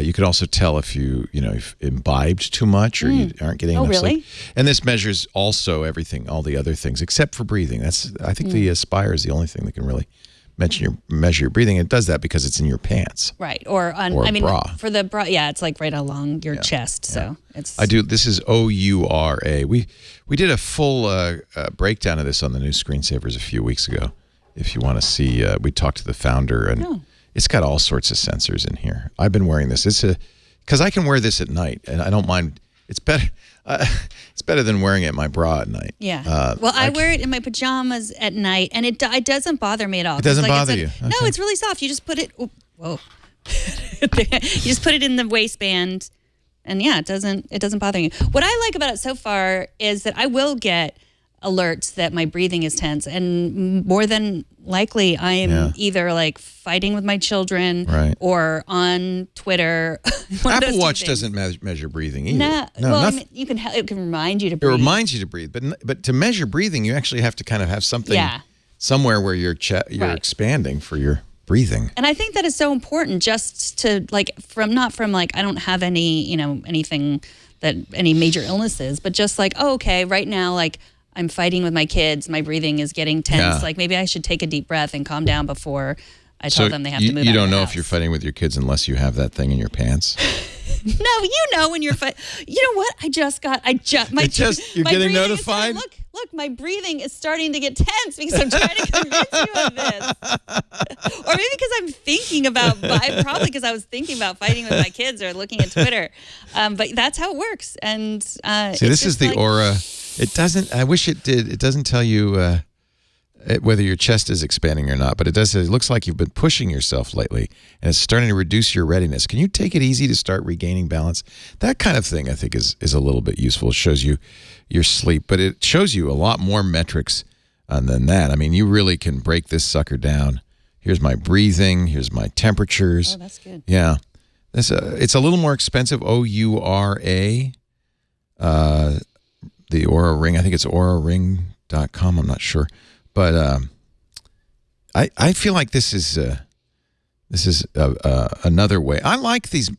You can also tell if you've imbibed too much or you aren't getting enough sleep. And this measures also all the other things except for breathing. I think the Spire is the only thing that can really measure your breathing. It does that because it's in your pants. Right. Or on, Or I mean, bra. for the bra, yeah, it's like right along your chest. So it's. I do. This is OURA. We did a full breakdown of this on the new Screensavers a few weeks ago. If you want to see, we talked to the founder, and it's got all sorts of sensors in here. I've been wearing this. Because I can wear this at night, and I don't mind. It's better. It's better than wearing it in my bra at night. Yeah. Well, I wear it in my pajamas at night, and it doesn't bother me at all. It doesn't bother you? No, Okay. it's really soft. You just put it. Whoa. You just put it in the waistband, and it doesn't bother you. What I like about it so far is that I will get alerts that my breathing is tense, and more than likely I am either like fighting with my children or on Twitter. Apple Watch doesn't measure breathing either. No, well, I mean, it can remind you to breathe. It reminds you to breathe, but to measure breathing, you actually have to kind of have something somewhere where you're expanding for your breathing. And I think that is so important, just to not from I don't have any anything any major illnesses, but just okay, right now I'm fighting with my kids. My breathing is getting tense. Yeah. Maybe I should take a deep breath and calm down before I tell them they have to move. You don't know house. if you're fighting with your kids unless you have that thing in your pants. No, you know when you're fighting. You know what? You're getting notified. Look, my breathing is starting to get tense because I'm trying to convince you of this. Or maybe because I'm thinking about. Probably because I was thinking about fighting with my kids or looking at Twitter. But that's how it works. And see, this is the Aura. It doesn't. I wish it did. It doesn't tell you whether your chest is expanding or not, but it does. It looks like you've been pushing yourself lately, and it's starting to reduce your readiness. Can you take it easy to start regaining balance? That kind of thing, I think, is a little bit useful. It shows you your sleep, but it shows you a lot more metrics than that. I mean, you really can break this sucker down. Here's my breathing. Here's my temperatures. Oh, that's good. Yeah, it's a little more expensive. OURA. The Aura Ring. I think it's auraring.com. I'm not sure. But I feel like this is another way. I like this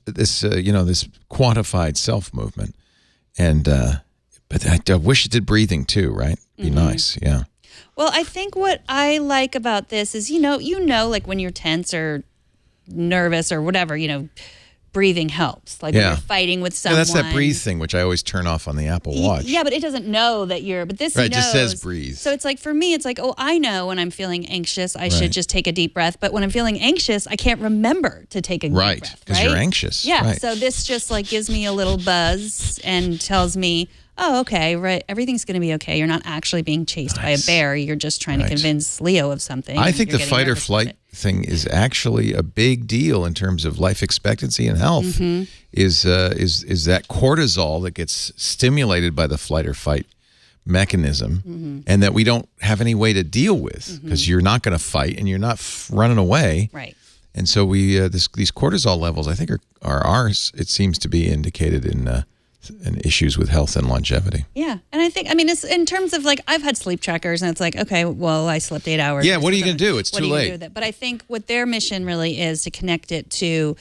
quantified self movement, and but I wish it did breathing too. Right? Be nice. Yeah. Well, I think what I like about this is like when you're tense or nervous or whatever, breathing helps. When you're fighting with someone. Yeah, that's that breathe thing, which I always turn off on the Apple Watch. Yeah, but it doesn't know that you're. But this knows. It just says breathe. So it's for me, it's I know when I'm feeling anxious, I should just take a deep breath. But when I'm feeling anxious, I can't remember to take a deep breath. Right, because you're anxious. Yeah, right. So this just gives me a little buzz and tells me, oh, okay, right, everything's going to be okay. You're not actually being chased by a bear. You're just trying to convince Leo of something. I think the fight or flight thing is actually a big deal in terms of life expectancy and health. Mm-hmm. Is that cortisol that gets stimulated by the flight or fight mechanism, and that we don't have any way to deal with because you're not going to fight and you're not running away. Right. And so these cortisol levels, I think, are ours. It seems to be indicated in issues with health and longevity. Yeah. And it's in terms of I've had sleep trackers and it's okay, well, I slept 8 hours. Yeah. What are you going to do? It's too late. What are you going to do with it? But I think what their mission really is to connect it to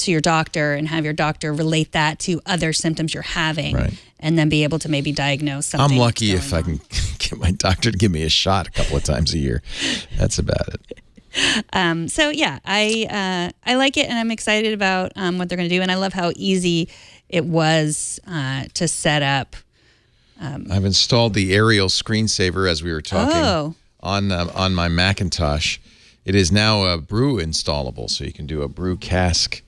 your doctor and have your doctor relate that to other symptoms you're having and then be able to maybe diagnose something. I'm lucky if I can get my doctor to give me a shot a couple of times a year. That's about it. So yeah, I like it and I'm excited about what they're going to do. And I love how easy it was to set up. I've installed the aerial screensaver as we were talking on my Macintosh. It is now a brew installable, so you can do a brew cask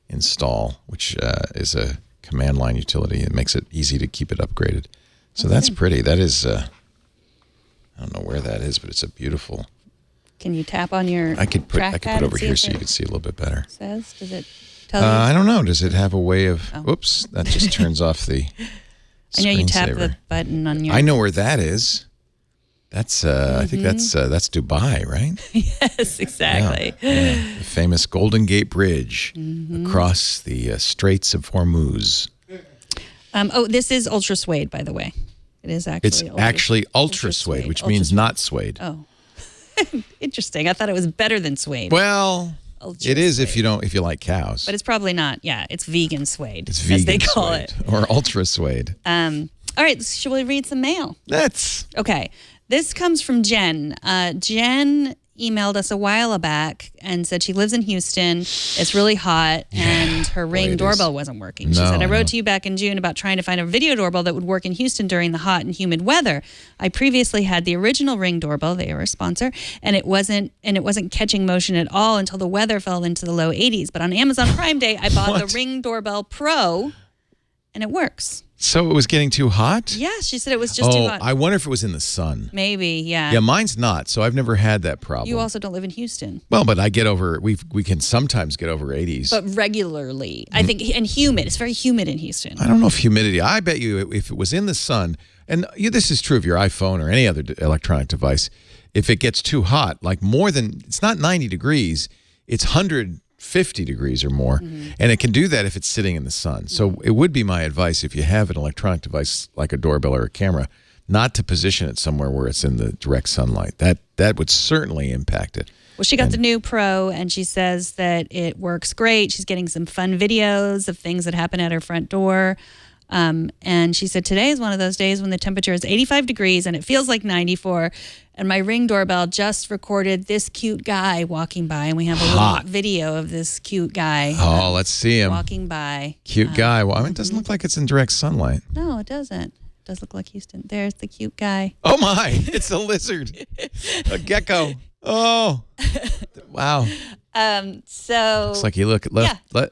install, which is a command line utility. It makes it easy to keep it upgraded. So that's pretty. That is, I don't know where that is, but it's a beautiful. Can you tap on your I could put trackpad over here so you can see a little bit better. Does it tell you? I don't know. Does it have a way of? Oops, that just turns off the. I know you tap the button on your. I know where that is. That's I think that's Dubai, right? Yes, exactly. Yeah. The famous Golden Gate Bridge across the Straits of Hormuz. This is ultra suede, by the way. It is actually. It's actually ultra suede, which means not suede. Oh, interesting. I thought it was better than suede. Well, ultra it is suede. if you like cows. But it's probably not. Yeah, it's vegan suede, it's vegan as they call suede, it, or ultra suede. All right, shall we read some mail? That's okay. This comes from Jen. Jen emailed us a while back and said she lives in Houston. It's really hot, and her Ring doorbell wasn't working. She said, I wrote to you back in June about trying to find a video doorbell that would work in Houston during the hot and humid weather. I previously had the original Ring doorbell, they are a sponsor, and it wasn't catching motion at all until the weather fell into the low 80s. But on Amazon Prime Day, I bought the Ring Doorbell Pro, and it works. So it was getting too hot? Yeah, she said it was just too hot. I wonder if it was in the sun. Maybe, yeah. Yeah, mine's not, so I've never had that problem. You also don't live in Houston. Well, but I get over, we can sometimes get over 80s. But regularly. I think, and humid. It's very humid in Houston. I don't know if humidity, I bet you if it was in the sun, and this is true of your iPhone or any other electronic device, if it gets too hot, like more than, it's not 90 degrees, it's 150 degrees or more, and it can do that if it's sitting in the sun. So it would be my advice, if you have an electronic device like a doorbell or a camera, not to position it somewhere where it's in the direct sunlight. That would certainly impact it. Well, she got the new Pro, and she says that it works great. She's getting some fun videos of things that happen at her front door. And she said today is one of those days when the temperature is 85 degrees and it feels like 94. And my Ring doorbell just recorded this cute guy walking by, and we have a little video of this cute guy. Oh, let's see him. Walking by. Cute guy. Well, I mean, it doesn't look like it's in direct sunlight. No, it doesn't. It does look like Houston. There's the cute guy. Oh, my. It's a lizard. A gecko. Oh. Wow. So looks like you look at left. Yeah.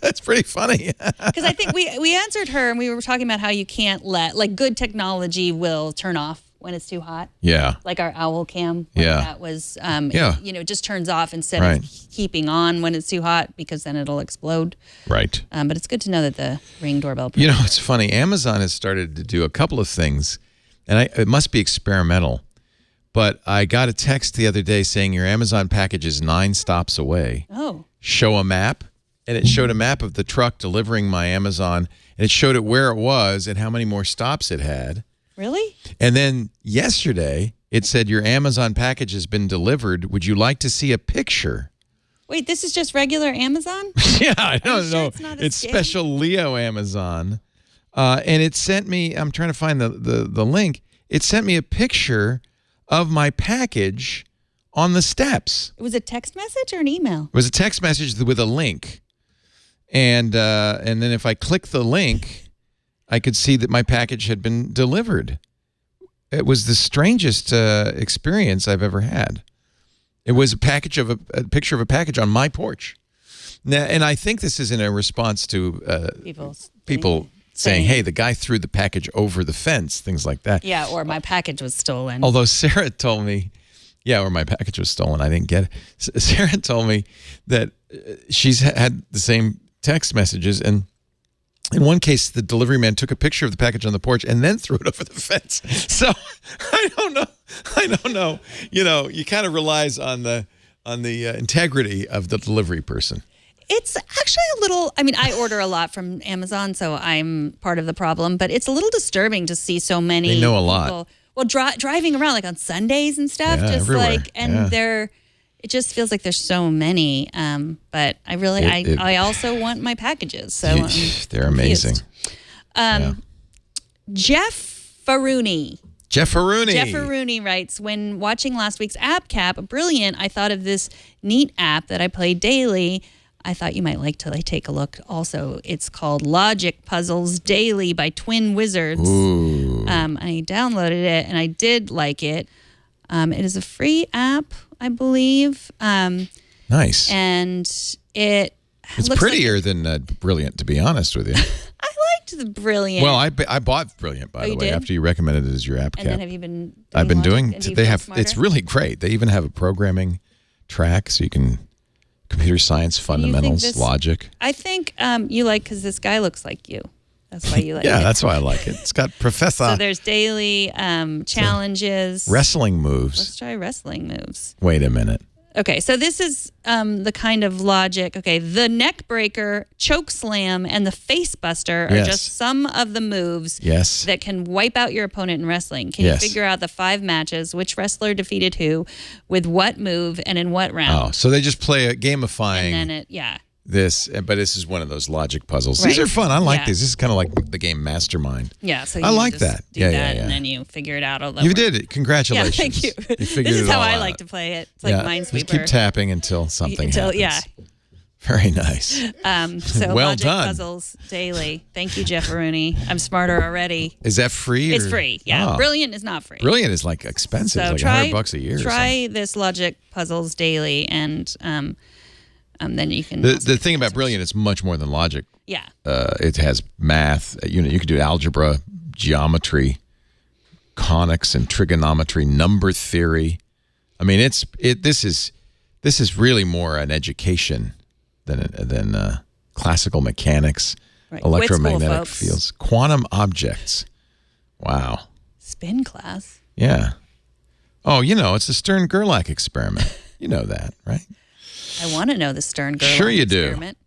That's pretty funny. Because I think we answered her, and we were talking about how you can't let good technology will turn off when it's too hot. Yeah. Like our Owl Cam. That was it just turns off instead of keeping on when it's too hot, because then it'll explode. Right. But it's good to know that the Ring doorbell. You know, it's funny. Amazon has started to do a couple of things, and it must be experimental. But I got a text the other day saying your Amazon package is 9 stops away. Oh. Show a map. And it showed a map of the truck delivering my Amazon. And it showed it where it was and how many more stops it had. Really? And then yesterday, it said your Amazon package has been delivered. Would you like to see a picture? Wait, this is just regular Amazon? Yeah, I don't know. It's not it's special Leo Amazon. And it sent me, I'm trying to find the link. It sent me a picture of my package on the steps. It was a text message or an email? It was a text message with a link. And then if I click the link, I could see that my package had been delivered. It was the strangest experience I've ever had. It was a picture of a package on my porch. Now, and I think this is in a response to people saying, hey, the guy threw the package over the fence, things like that. Yeah, or my package was stolen. Although Sarah told me, or my package was stolen, I didn't get it. Sarah told me that she's had the same text messages, and in one case, the delivery man took a picture of the package on the porch and then threw it over the fence. So I don't know. You know, you kind of relies on the integrity of the delivery person. It's actually a little, I mean, I order a lot from Amazon, so I'm part of the problem, but it's a little disturbing to see so many They know a people, lot. Well, driving around like on Sundays and stuff, Yeah, just everywhere. like, and it just feels like there's so many. But I really, I also want my packages. So they're amazing. Jeff Faruni. Jeff Faruni writes, when watching last week's App Cap, brilliant, I thought of this neat app that I play daily. I thought you might like to take a look also. It's called Logic Puzzles Daily by Twin Wizards. Ooh. I downloaded it, and I did like it. It is a free app, I believe. Nice. And it's prettier than Brilliant, to be honest with you. I liked the Brilliant. Well, I bought Brilliant, by the way, after you recommended it as your app cap. And then have you been doing I've been doing. Logic? They have. It's really great. They even have a programming track, so you can computer science fundamentals, logic. I think you like because this guy looks like you. That's why you like it. Yeah, that's why I like it. It's got Professor. So there's daily challenges. Wrestling moves. Let's try wrestling moves. Wait a minute. Okay, so this is the kind of logic. Okay, the neck breaker, choke slam, and the face buster are just some of the moves that can wipe out your opponent in wrestling. Can you figure out the 5 matches, which wrestler defeated who, with what move, and in what round? Oh, so they just play a gamifying. And then this, but this is one of those logic puzzles. These Right. are fun. I like Yeah. these. This is kind of like the game Mastermind. Yeah, so I you like just that. do Yeah, that, yeah. and then you figure it out. You did it. Yeah, Congratulations. thank you. You figured This is it how all I out. like to play it. It's like Minesweeper. Just keep tapping until something happens. Yeah. Very nice. So Well logic done. puzzles daily. Thank you, Jeff Rooney. I'm smarter already. Is that free? It's or- free. Yeah. Oh. Brilliant is not free. Brilliant is like expensive. So It's like $100 a year. or something. Try this logic puzzles daily, and then you can. The thing about Brilliant, it's much more than logic. Yeah. It has math. You can do algebra, geometry, conics and trigonometry, number theory. I mean, this is really more an education than classical mechanics, Right. Quit school, electromagnetic folks. fields, quantum objects. Wow. Spin class. Yeah. Oh, it's the Stern-Gerlach experiment. You know that, right? I want to know the Stern-Gerlach Sure you do. experiment.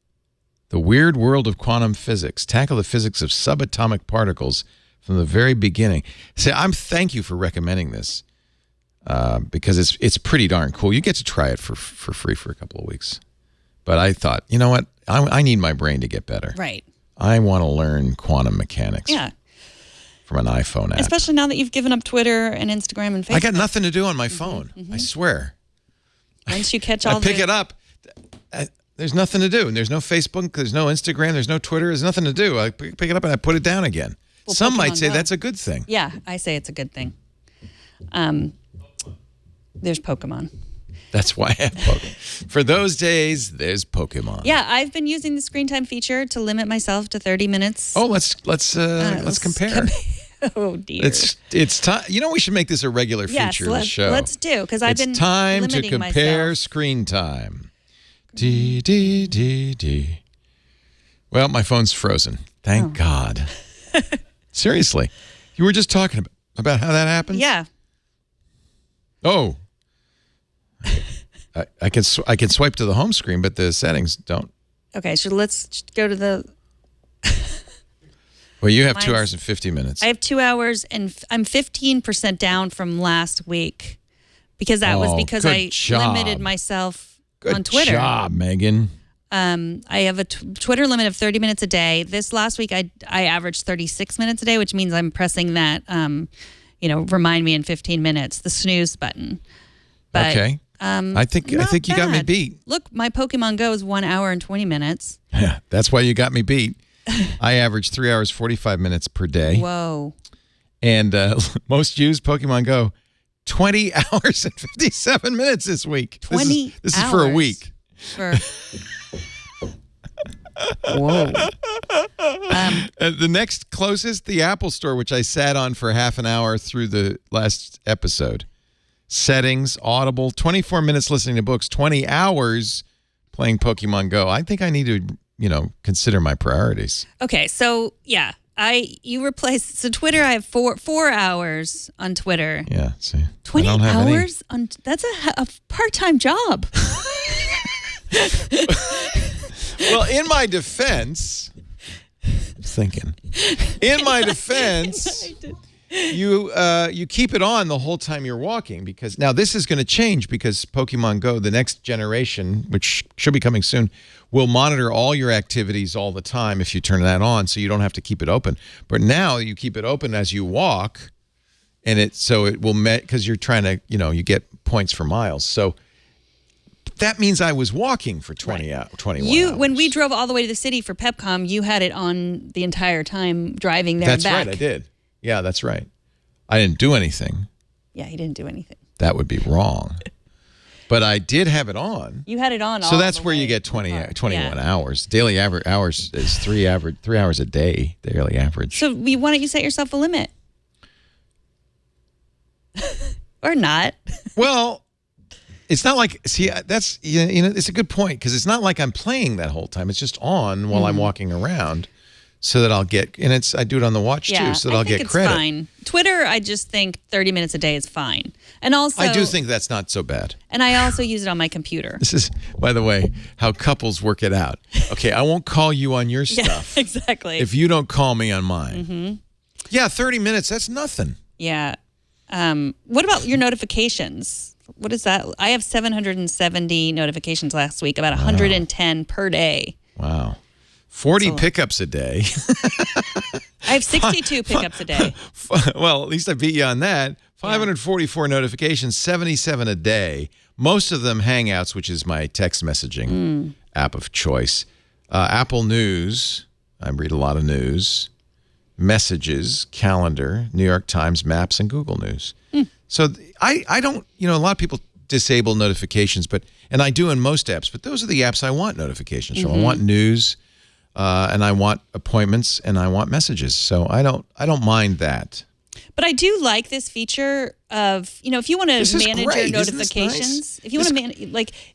The weird world of quantum physics. Tackle the physics of subatomic particles from the very beginning. Thank you for recommending this because it's pretty darn cool. You get to try it for free for a couple of weeks. But I thought, you know what? I need my brain to get better. Right. I want to learn quantum mechanics Yeah. from an iPhone app. Especially now that you've given up Twitter and Instagram and Facebook. I got nothing to do on my phone. I swear. Once you catch all I pick it up. There's nothing to do. And there's no Facebook. There's no Instagram. There's no Twitter. There's nothing to do. I pick it up and I put it down again. Well, Some might Pokemon say Go. that's a good thing. Yeah, I say it's a good thing. There's Pokemon. That's why I have Pokemon. For those days, there's Pokemon. Yeah, I've been using the screen time feature to limit myself to 30 minutes. Oh, let's compare. Oh dear. It's time. We should make this a regular Yes, feature of the show. let's do, because I've been It's time to limiting compare myself. screen time. D. Well, my phone's frozen. Thank God. Seriously, you were just talking about how that happens. Yeah. Oh. I can swipe to the home screen, but the settings don't. Okay, so let's go to the. Well, you have 2 Mine's- hours and 50 minutes. I have 2 hours, and I'm 15% down from last week because that was Oh, because good I job. limited myself Good on Twitter. job, Megan. I have a Twitter limit of 30 minutes a day. This last week, I averaged 36 minutes a day, which means I'm pressing that, remind me in 15 minutes, the snooze button. But, Okay. I think you got me bad. beat. Look, my Pokemon Go is 1 hour and 20 minutes. Yeah, that's why you got me beat. I average 3 hours 45 minutes per day, Whoa. and most used Pokemon Go 20 hours and 57 minutes this week. 20 This is for a hours. week. For whoa. The next closest, the Apple Store, which I sat on for half an hour through the last episode. Settings, Audible, 24 minutes listening to books, 20 hours playing Pokemon Go. I think I need to, consider my priorities. Okay, so yeah, you replaced Twitter. I have four hours on Twitter. Yeah, see. 20 I don't have any. hours on that's a part-time job. Well, in my defense, you keep it on the whole time you're walking, because now this is going to change because Pokemon Go, the next generation, which should be coming soon, will monitor all your activities all the time if you turn that on, so you don't have to keep it open. But now you keep it open as you walk, and it will because you're trying to, you get points for miles. So that means I was walking for 21 hours. When we drove all the way to the city for PepCom, you had it on the entire time driving there That's and back. right, I did. Yeah, that's right. I didn't do anything. Yeah, he didn't do anything. That would be wrong. But I did have it on. You had it on all So that's the where way you get to 21 the car. Yeah. hours. Daily hours is 3 hours a day, daily average. So why don't you set yourself a limit? Or not. Well, it's not like, that's, it's a good point, because it's not like I'm playing that whole time. It's just on while I'm walking around, so that I'll get, and I do it on the watch too, so that I'll think get it's credit. fine. Twitter, I just think 30 minutes a day is fine. And also, I do think that's not so bad. and I also use it on my computer. This is, by the way, how couples work it out. Okay, I won't call you on your stuff Exactly. if you don't call me on mine. Yeah, 30 minutes, that's nothing. Yeah. What about your notifications? What is that? I have 770 notifications last week, about 110 per day. Wow. 40 pickups a day. I have 62 pickups a day. Well, at least I beat you on that. 544 notifications, 77 a day. Most of them Hangouts, which is my text messaging app of choice. Apple News, I read a lot of news. Messages, Calendar, New York Times, Maps, and Google News. So I don't, a lot of people disable notifications, and I do in most apps, but those are the apps I want notifications from. I want news, and I want appointments, and I want messages. So I don't mind that. But I do like this feature of, if you want to manage your notifications, if you want to manage,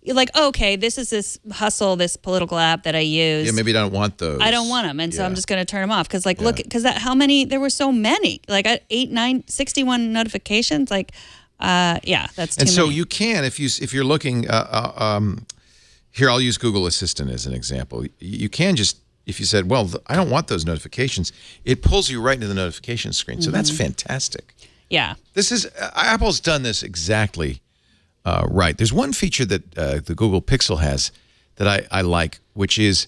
you're like, oh, okay, this is this Hustle, this political app that I use. Yeah, maybe I don't want those. I don't want them. And so I'm just going to turn them off. Because look, because how many, there were so many, 61 notifications. That's too many. And so you can, if you're looking, here, I'll use Google Assistant as an example. You can just, if you said, well, I don't want those notifications, it pulls you right into the notification screen. So that's fantastic. Yeah. This is, Apple's done this exactly right. There's one feature that the Google Pixel has that I like, which is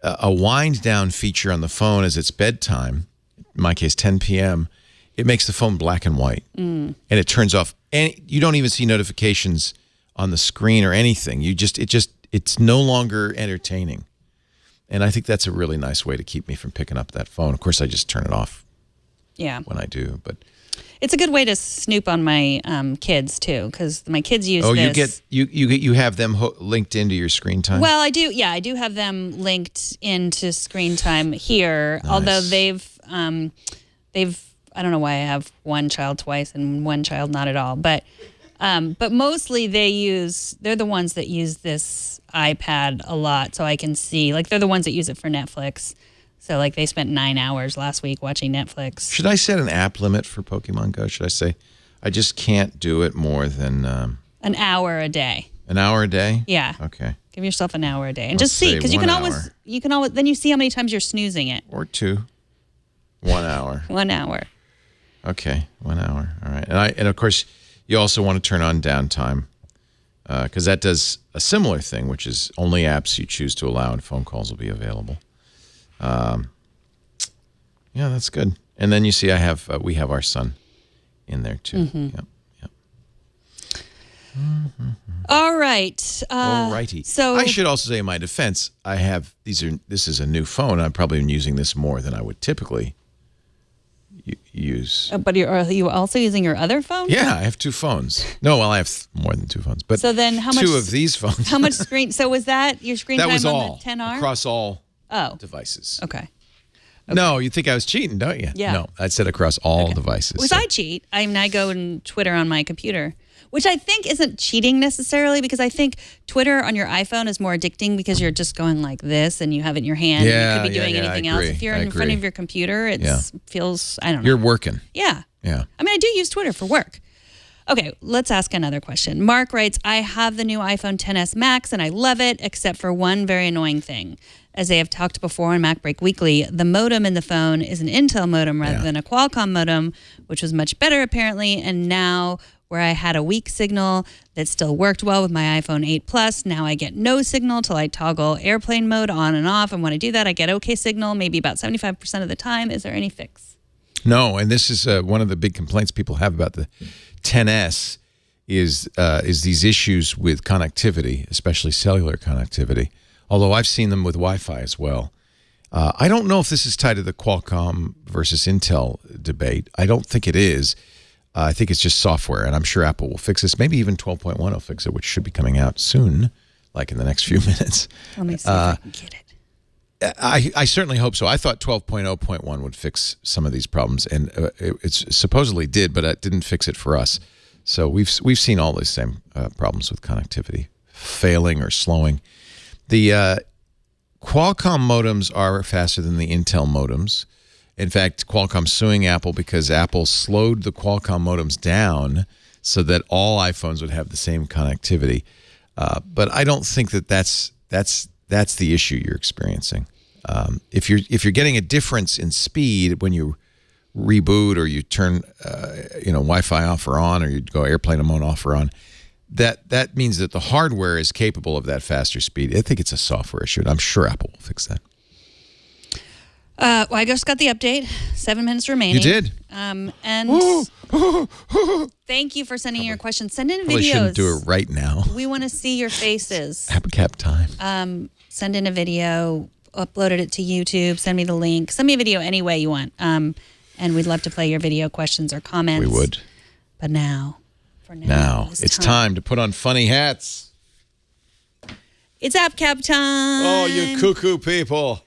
a wind down feature on the phone as it's bedtime, in my case, 10 p.m. It makes the phone black and white. And it turns off. You don't even see notifications on the screen or anything. It's no longer entertaining. And I think that's a really nice way to keep me from picking up that phone. Of course, I just turn it off when I do. But it's a good way to snoop on my kids, too, because my kids use this. You have them linked into your screen time? Well, I do. Yeah, I do have them linked into screen time here, although they've I don't know why I have one child twice and one child not at all. But mostly they're the ones that use this iPad a lot, so I can see, they're the ones that use it for Netflix. So they spent 9 hours last week watching Netflix. Should I set an app limit for Pokemon Go? Should I say, I just can't do it more than an hour a day? An hour a day? Yeah. Okay. Give yourself an hour a day, and just see, because you can always then you see how many times you're snoozing it. Or 2. 1 hour. 1 hour. Okay, 1 hour. All right, and of course, you also want to turn on downtime, because that does a similar thing, which is only apps you choose to allow and phone calls will be available. Yeah, that's good. And then you see, we have our son in there too. Yep. All right. Alrighty. So I should also say, in my defense, this is a new phone. I'm probably using this more than I would typically use. But are you also using your other phone? Yeah, I have 2 phones. No, well, I have more than 2 phones. But so then how much? 2 of these phones. How much screen? So was that your screen that time was on all, the 10R? across all devices. Okay. No, you think I was cheating, don't you? Yeah. No, I said across all devices. Because I cheat. I go and Twitter on my computer, which I think isn't cheating necessarily, because I think Twitter on your iPhone is more addicting because you're just going like this and you have it in your hand. Yeah, and you could be doing anything else. If you're in front of your computer, it feels, I don't know. You're working. Yeah. Yeah. I mean, I do use Twitter for work. Okay, let's ask another question. Mark writes, I have the new iPhone XS Max and I love it, except for one very annoying thing. As they have talked before on Mac Break Weekly, the modem in the phone is an Intel modem rather than a Qualcomm modem, which was much better apparently. And now, where I had a weak signal that still worked well with my iPhone 8 Plus, now I get no signal till I toggle airplane mode on and off. And when I do that, I get okay signal, maybe about 75% of the time. Is there any fix? No, and this is one of the big complaints people have about the XS is these issues with connectivity, especially cellular connectivity. Although I've seen them with Wi-Fi as well. I don't know if this is tied to the Qualcomm versus Intel debate. I don't think it is. I think it's just software, and I'm sure Apple will fix this. Maybe even 12.1 will fix it, which should be coming out soon, like in the next few minutes. Let me see if I can get it. I certainly hope so. I thought 12.0.1 would fix some of these problems, and it supposedly did, but it didn't fix it for us. So we've seen all these same problems with connectivity, failing or slowing. The Qualcomm modems are faster than the Intel modems. In fact, Qualcomm's suing Apple because Apple slowed the Qualcomm modems down so that all iPhones would have the same connectivity. But I don't think that's the issue you're experiencing. If you're getting a difference in speed when you reboot or you turn, Wi-Fi off or on, or you go airplane mode off or on, that means that the hardware is capable of that faster speed. I think it's a software issue, and I'm sure Apple will fix that. Well, I just got the update. 7 minutes remaining. You did? And thank you for sending your questions. Send in Probably videos. shouldn't do it right now. We want to see your faces. Cap time. Send in a video, uploaded it to YouTube, send me the link. Send me a video any way you want. And we'd love to play your video questions or comments. We would. But now, it's time to put on funny hats. It's App Cap time. Oh, you cuckoo people.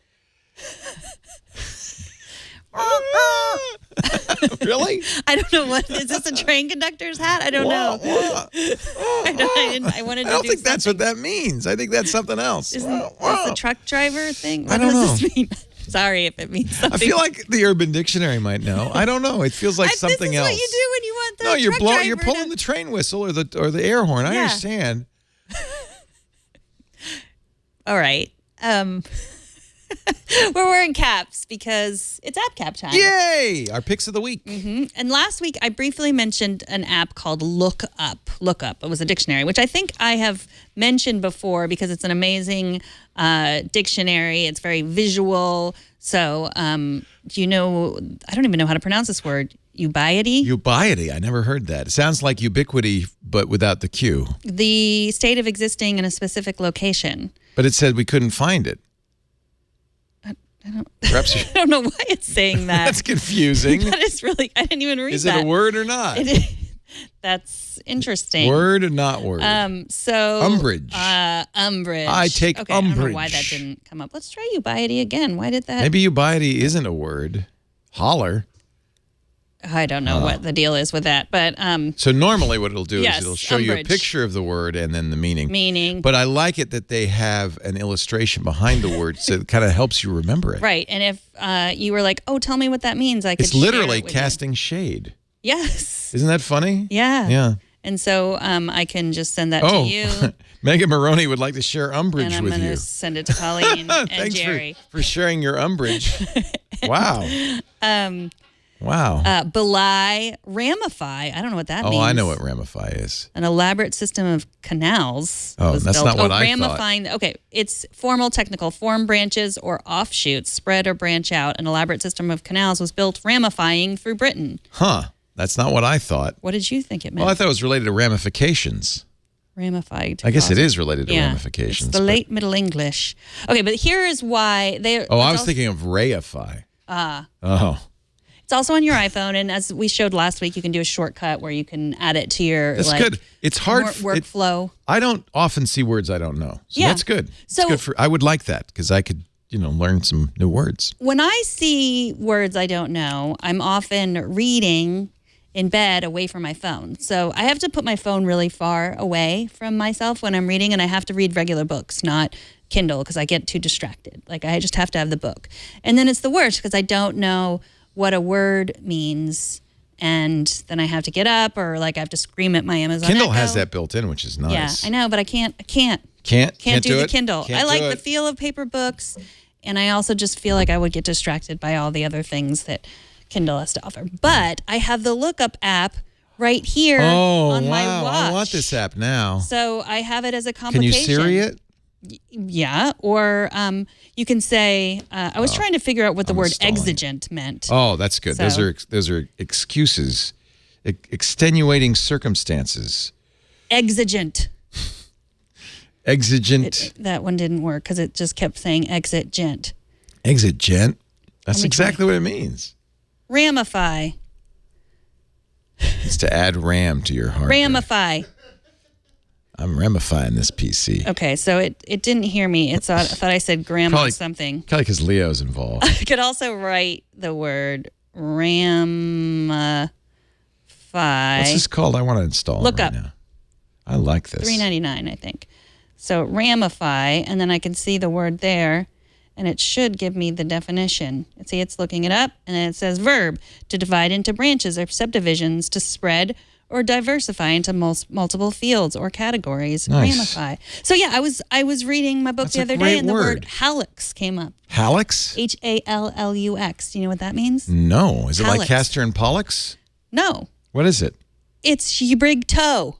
Really? I don't know what is this, a train conductor's hat? I don't know. I wanted to. I don't think that's what that means. I think that's something else. Isn't this a truck driver thing? What I don't does know. this mean? Sorry if it means something. I feel like the Urban Dictionary might know. I don't know. It feels like something else. This is what you do when you want the No, truck driver you're pulling the train whistle or the air horn. I Yeah. understand. All right. We're wearing caps because it's App Cap time. Yay! Our picks of the week. And last week, I briefly mentioned an app called Lookup. Lookup. It was a dictionary, which I think I have mentioned before because it's an amazing dictionary. It's very visual. So, I don't even know how to pronounce this word. Ubiety? Ubiety. I never heard that. It sounds like ubiquity, but without the Q. The state of existing in a specific location. But it said we couldn't find it. Perhaps I don't know why it's saying that. That's confusing. That is really, I didn't even read Is that. it a word or not? That's interesting. Word or not word? So umbrage. Umbrage. I take okay, I don't know umbrage. why that didn't come up. Let's try ubiety again. Why did that? Maybe ubiety isn't a word. Holler. I don't know what the deal is with that, but So normally what it'll do yes, is it'll show you a umbrage. picture of the word and then the meaning. Meaning. But I like it that they have an illustration behind the word, so it kind of helps you remember it. Right, and if you were like, "Oh, tell me what that means," I could. It's literally share it with you. casting shade. Yes. Isn't that funny? Yeah. Yeah. And so I can just send that to you, Megan Morrone would like to share and umbrage I'm with going you. to send it to Colleen and Thanks Jerry. for sharing your umbrage. Wow. Wow. Belie, ramify. I don't know what that means. Oh, I know what ramify is. An elaborate system of canals. Oh, was that's built. not what I thought. ramifying. Okay, it's formal, technical. Form branches or offshoots, spread or branch out. An elaborate system of canals was built, ramifying through Britain. Huh. That's not what I thought. What did you think it meant? Well, I thought it was related to ramifications. Ramified. I guess it is related to Yeah, ramifications. It's the late Middle English. Okay, but here is why they. Oh, I was thinking of reify. Oh. It's also on your iPhone, and as we showed last week, you can do a shortcut where you can add it to your That's good. It's hard. Workflow. I don't often see words I don't know. So Yeah. that's good. So- it's good for. I would like that because I could, learn some new words. When I see words I don't know, I'm often reading in bed away from my phone. So I have to put my phone really far away from myself when I'm reading, and I have to read regular books, not Kindle, because I get too distracted. Like I just have to have the book. And then it's the worst because I don't know what a word means, and then I have to get up or like I have to scream at my Amazon Kindle Echo. has that built in, which is nice. Yeah, I know, but I can't Can't do the it? Kindle. Can't I like do the it. feel of paper books, and I also just feel like I would get distracted by all the other things that Kindle has to offer. But I have the Lookup app right here on my watch. I want this app now. So I have it as a Can you complication. Siri it? Yeah, or you can say. I was trying to figure out what the I'm word installing it. exigent meant. Oh, that's good. So- Those are excuses, extenuating circumstances. Exigent. Exigent. That one didn't work because it just kept saying exit gent. Exigent. That's Let me exactly what it means. Ramify. It's to add RAM to your hard drive. Ramify. I'm ramifying this PC. Okay, so it didn't hear me. I thought I said grandma Probably- something. Probably because Leo's involved. I could also write the word ramify. What's this called? I want to install Look it right up. now. I like this. $3.99, I think. So ramify, and then I can see the word there, and it should give me the definition. See, it's looking it up, and then it says verb, to divide into branches or subdivisions, to spread or diversify into multiple fields or categories. Nice. Ramify. So yeah, I was reading my book That's the a other great day, and the word word. hallux came up. Hallux? Hallux. Do you know what that means? No. Is it like Hallux. Castor and Pollux? No, What is it? it's your big toe.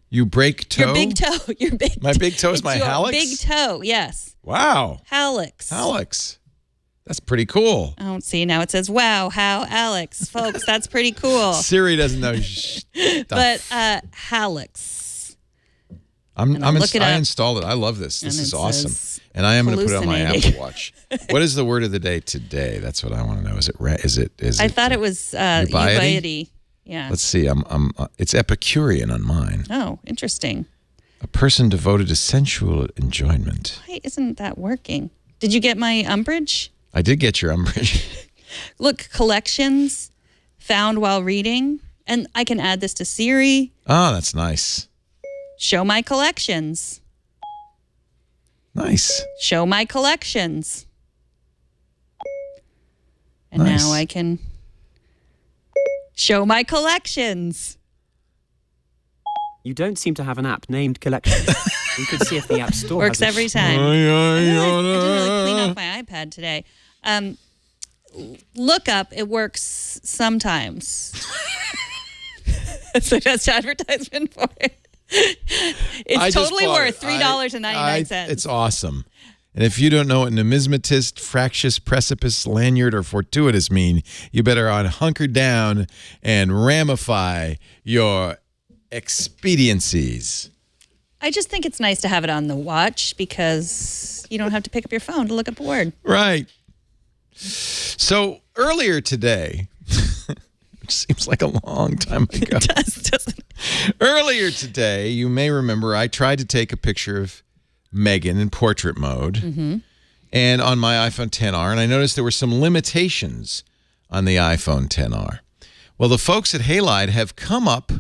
You break toe? Your big toe. Your big. My big toe is it's my your hallux? Big toe. Yes. Wow. Hallux. Hallux. That's pretty cool. Oh, see, now it says, wow, how Alex. Folks, that's pretty cool. Siri doesn't know stuff. But Hallux. I installed it. I love this. This And is it awesome. says And I am going to put it on my hallucinating. Apple Watch. What is the word of the day today? That's what I want to know. I thought it was ubiety. Yeah. Let's see. It's Epicurean on mine. Oh, interesting. A person devoted to sensual enjoyment. Why isn't that working? Did you get my umbrage? I did get your umbrage. Look, collections found while reading. And I can add this to Siri. Oh, that's nice. Show my collections. Nice. Show my collections. And Nice. now I can show my collections. You don't seem to have an app named Collection. You could see if the App Store Works has it. every time. I didn't really clean up my iPad today. Look up, it works sometimes. That's the best advertisement for it. It's totally worth $3.99. It's awesome. And if you don't know what numismatist, fractious, precipice, lanyard, or fortuitous mean, you better hunker down and ramify your expediencies. I just think it's nice to have it on the watch because you don't have to pick up your phone to look up a word. Right. So earlier today, which seems like a long time ago. It does, doesn't it? Earlier today, you may remember I tried to take a picture of Megan in portrait mode and on my iPhone XR, and I noticed there were some limitations on the iPhone XR. Well, the folks at Halide have come up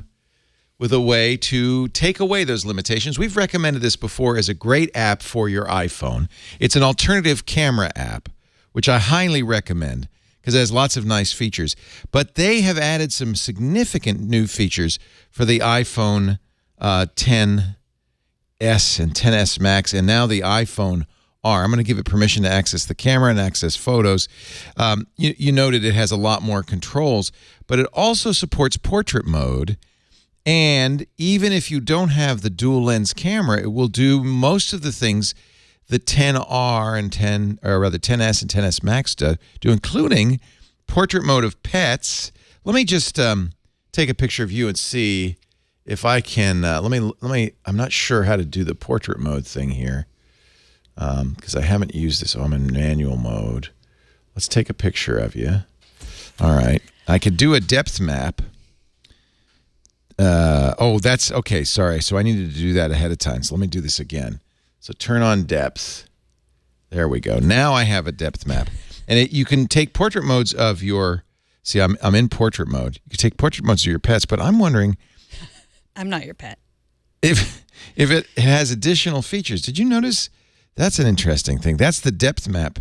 with a way to take away those limitations. We've recommended this before as a great app for your iPhone. It's an alternative camera app, which I highly recommend because it has lots of nice features. But they have added some significant new features for the iPhone XS and XS Max, and now the iPhone R. I'm going to give it permission to access the camera and access photos. You noted it has a lot more controls, but it also supports portrait mode. And even if you don't have the dual lens camera, it will do most of the things the XR and XS and XS Max do, including portrait mode of pets. Let me just take a picture of you and see if I can. Let me. I'm not sure how to do the portrait mode thing here because I haven't used this. Oh, I'm in manual mode. Let's take a picture of you. All right. I could do a depth map. That's okay. Sorry. So I needed to do that ahead of time. So let me do this again. So turn on depth. There we go. Now I have a depth map, and you can take portrait modes of your. See, I'm in portrait mode. You can take portrait modes of your pets, but I'm wondering. I'm not your pet. If it has additional features. Did you notice? That's an interesting thing. That's the depth map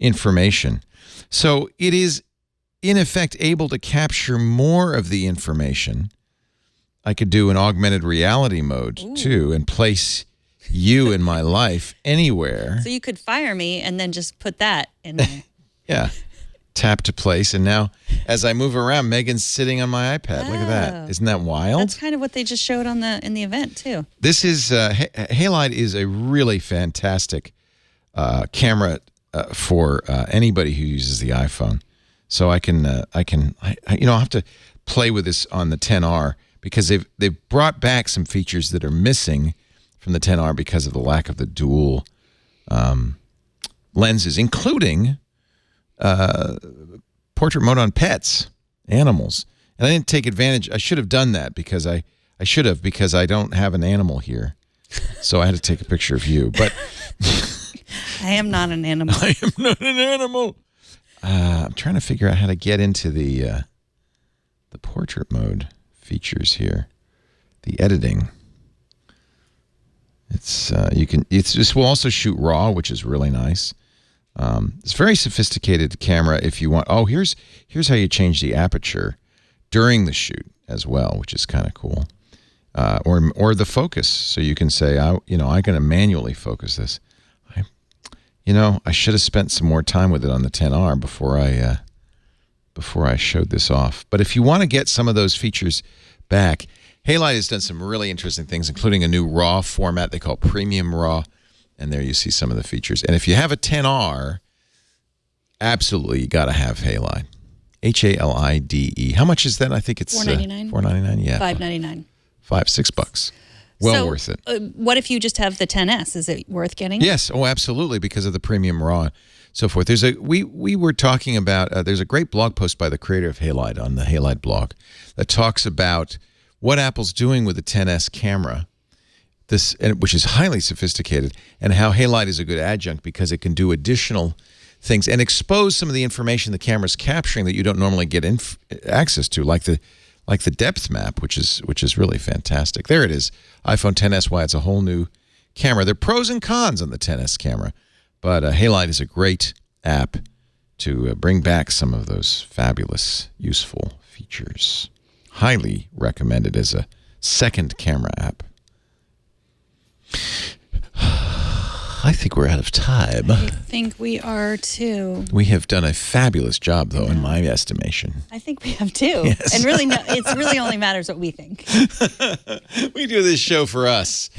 information. So it is, in effect, able to capture more of the information. I could do an augmented reality mode, too, and place you in my life anywhere. So you could fire me and then just put that in there. Yeah. Tap to place. And now, as I move around, Megan's sitting on my iPad. Look at that. Isn't that wild? That's kind of what they just showed in the event, too. This is, Halide is a really fantastic camera for anybody who uses the iPhone. So I have to play with this on the XR because they've brought back some features that are missing from the XR because of the lack of the dual lenses, including portrait mode on pets, animals. And I didn't take advantage. I should have done that because I don't have an animal here. So I had to take a picture of you. But I am not an animal. I am not an animal. I'm trying to figure out how to get into the portrait mode features here. The editing. This will also shoot RAW, which is really nice. It's a very sophisticated camera if you want. Oh, here's how you change the aperture during the shoot. as well, which is kind of cool. Or the focus, so you can say, I'm going to manually focus this. I should have spent some more time with it on the 10R before I showed this off. But if you want to get some of those features back, Halide has done some really interesting things, including a new RAW format they call Premium RAW. And there you see some of the features. And if you have a 10R, absolutely you got to have Halide. Halide. How much is that? I think it's $4.99. $4.99. Yeah, $5.99. $6. Well worth it. What if you just have the 10S? Is it worth getting? Yes. Oh, absolutely, because of the Premium RAW and so forth. We were talking about, there's a great blog post by the creator of Halide on the Halide blog that talks about what Apple's doing with the 10S camera, which is highly sophisticated, and how Halide is a good adjunct because it can do additional things and expose some of the information the camera's capturing that you don't normally get access to, like the depth map, which is really fantastic. There it is, iPhone XS. Why it's a whole new camera. There are pros and cons on the XS camera, but Halide is a great app to bring back some of those fabulous, useful features. Highly recommended as a second camera app. I think we're out of time. I think we are too. We have done a fabulous job, though, in my estimation. I think we have too. Yes. And really, it really only matters what we think. We do this show for us.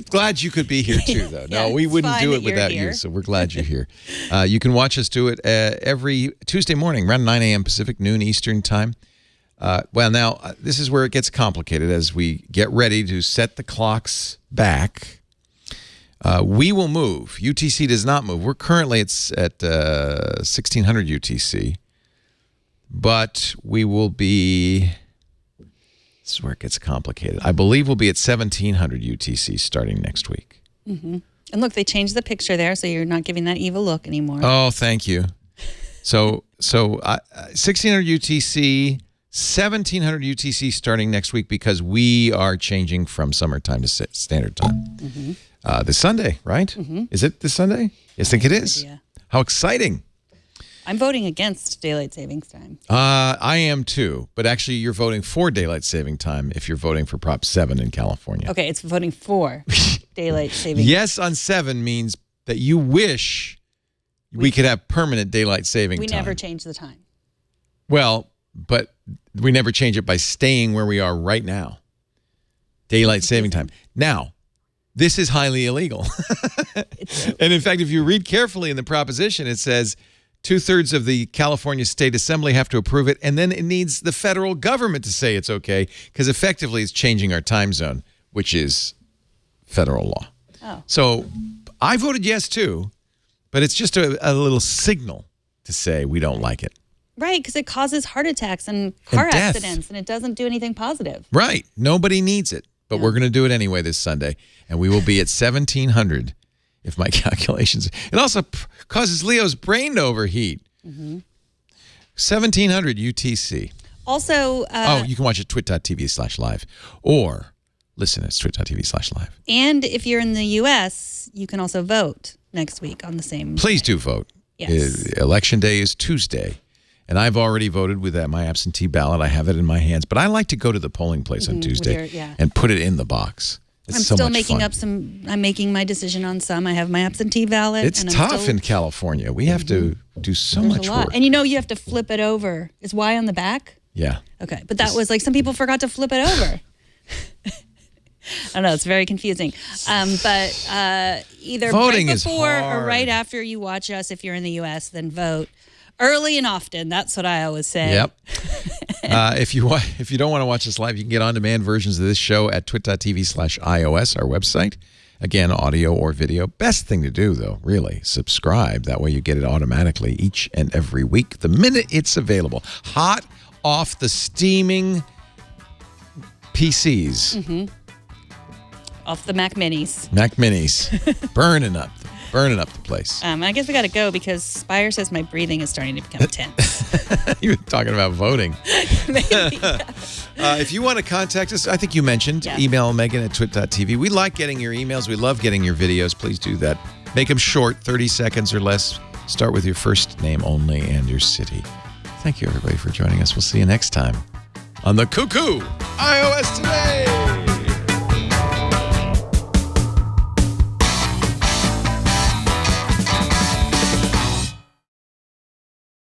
Glad you could be here, too, though. No, we wouldn't do it without you, so we're glad you're here. You can watch us do it every Tuesday morning, around 9 a.m. Pacific, noon Eastern time. Now, this is where it gets complicated as we get ready to set the clocks back. We will move. UTC does not move. We're currently at 1600 UTC, but we will be, this is where it gets complicated. I believe we'll be at 1700 UTC starting next week. Mm-hmm. And look, they changed the picture there, so you're not giving that evil look anymore. Oh, thank you. So 1600 UTC, 1700 UTC starting next week because we are changing from summertime to standard time. Mm-hmm. This Sunday, right? Mm-hmm. Is it this Sunday? Yes, I think it is. Yeah. How exciting. I'm voting against daylight savings time. I am too, but actually you're voting for daylight saving time if you're voting for Prop 7 in California. Okay, it's voting for daylight saving. Yes on 7 means that you wish we could have permanent daylight saving time. We never change the time. Well, but we never change it by staying where we are right now. Daylight saving time. Now, this is highly illegal. And in fact, if you read carefully in the proposition, it says 2/3 of the California State Assembly have to approve it, and then it needs the federal government to say it's okay, because effectively it's changing our time zone, which is federal law. Oh. So I voted yes, too, but it's just a little signal to say we don't like it. Right, because it causes heart attacks and car accidents, and it doesn't do anything positive. Right. Nobody needs it. But we're going to do it anyway this Sunday, and we will be at 1700, if my calculations. It also causes Leo's brain to overheat. Mm-hmm. 1700 UTC. Also, you can watch it twit.tv/live, or listen at twit.tv/live. And if you're in the U.S., you can also vote next week on the same. Please do vote. Yes. Election day is Tuesday. And I've already voted with my absentee ballot. I have it in my hands. But I like to go to the polling place on Tuesday and put it in the box. It's so still much making fun. up some. I'm making my decision on some. I have my absentee ballot. It's tough in California. We have to do so much work. And you have to flip it over. Is Y on the back? Yeah. Okay. But that was like some people forgot to flip it over. I don't know. It's very confusing. But either voting right before is hard. or right after you watch us, if you're in the U.S., then vote. Early and often. That's what I always say. Yep. If you don't want to watch us live, you can get on-demand versions of this show at twit.tv/iOS, our website. Again, audio or video. Best thing to do, though, really, subscribe. That way you get it automatically each and every week, the minute it's available. Hot off the steaming PCs. Mm-hmm. Off the Mac Minis. Mac Minis. Burning up the place. I guess we got to go because Spire says my breathing is starting to become tense. You were talking about voting. Maybe. If you want to contact us, I think you mentioned, email Megan at twit.tv. We like getting your emails. We love getting your videos. Please do that. Make them short, 30 seconds or less. Start with your first name only and your city. Thank you, everybody, for joining us. We'll see you next time on the Cuckoo iOS Today.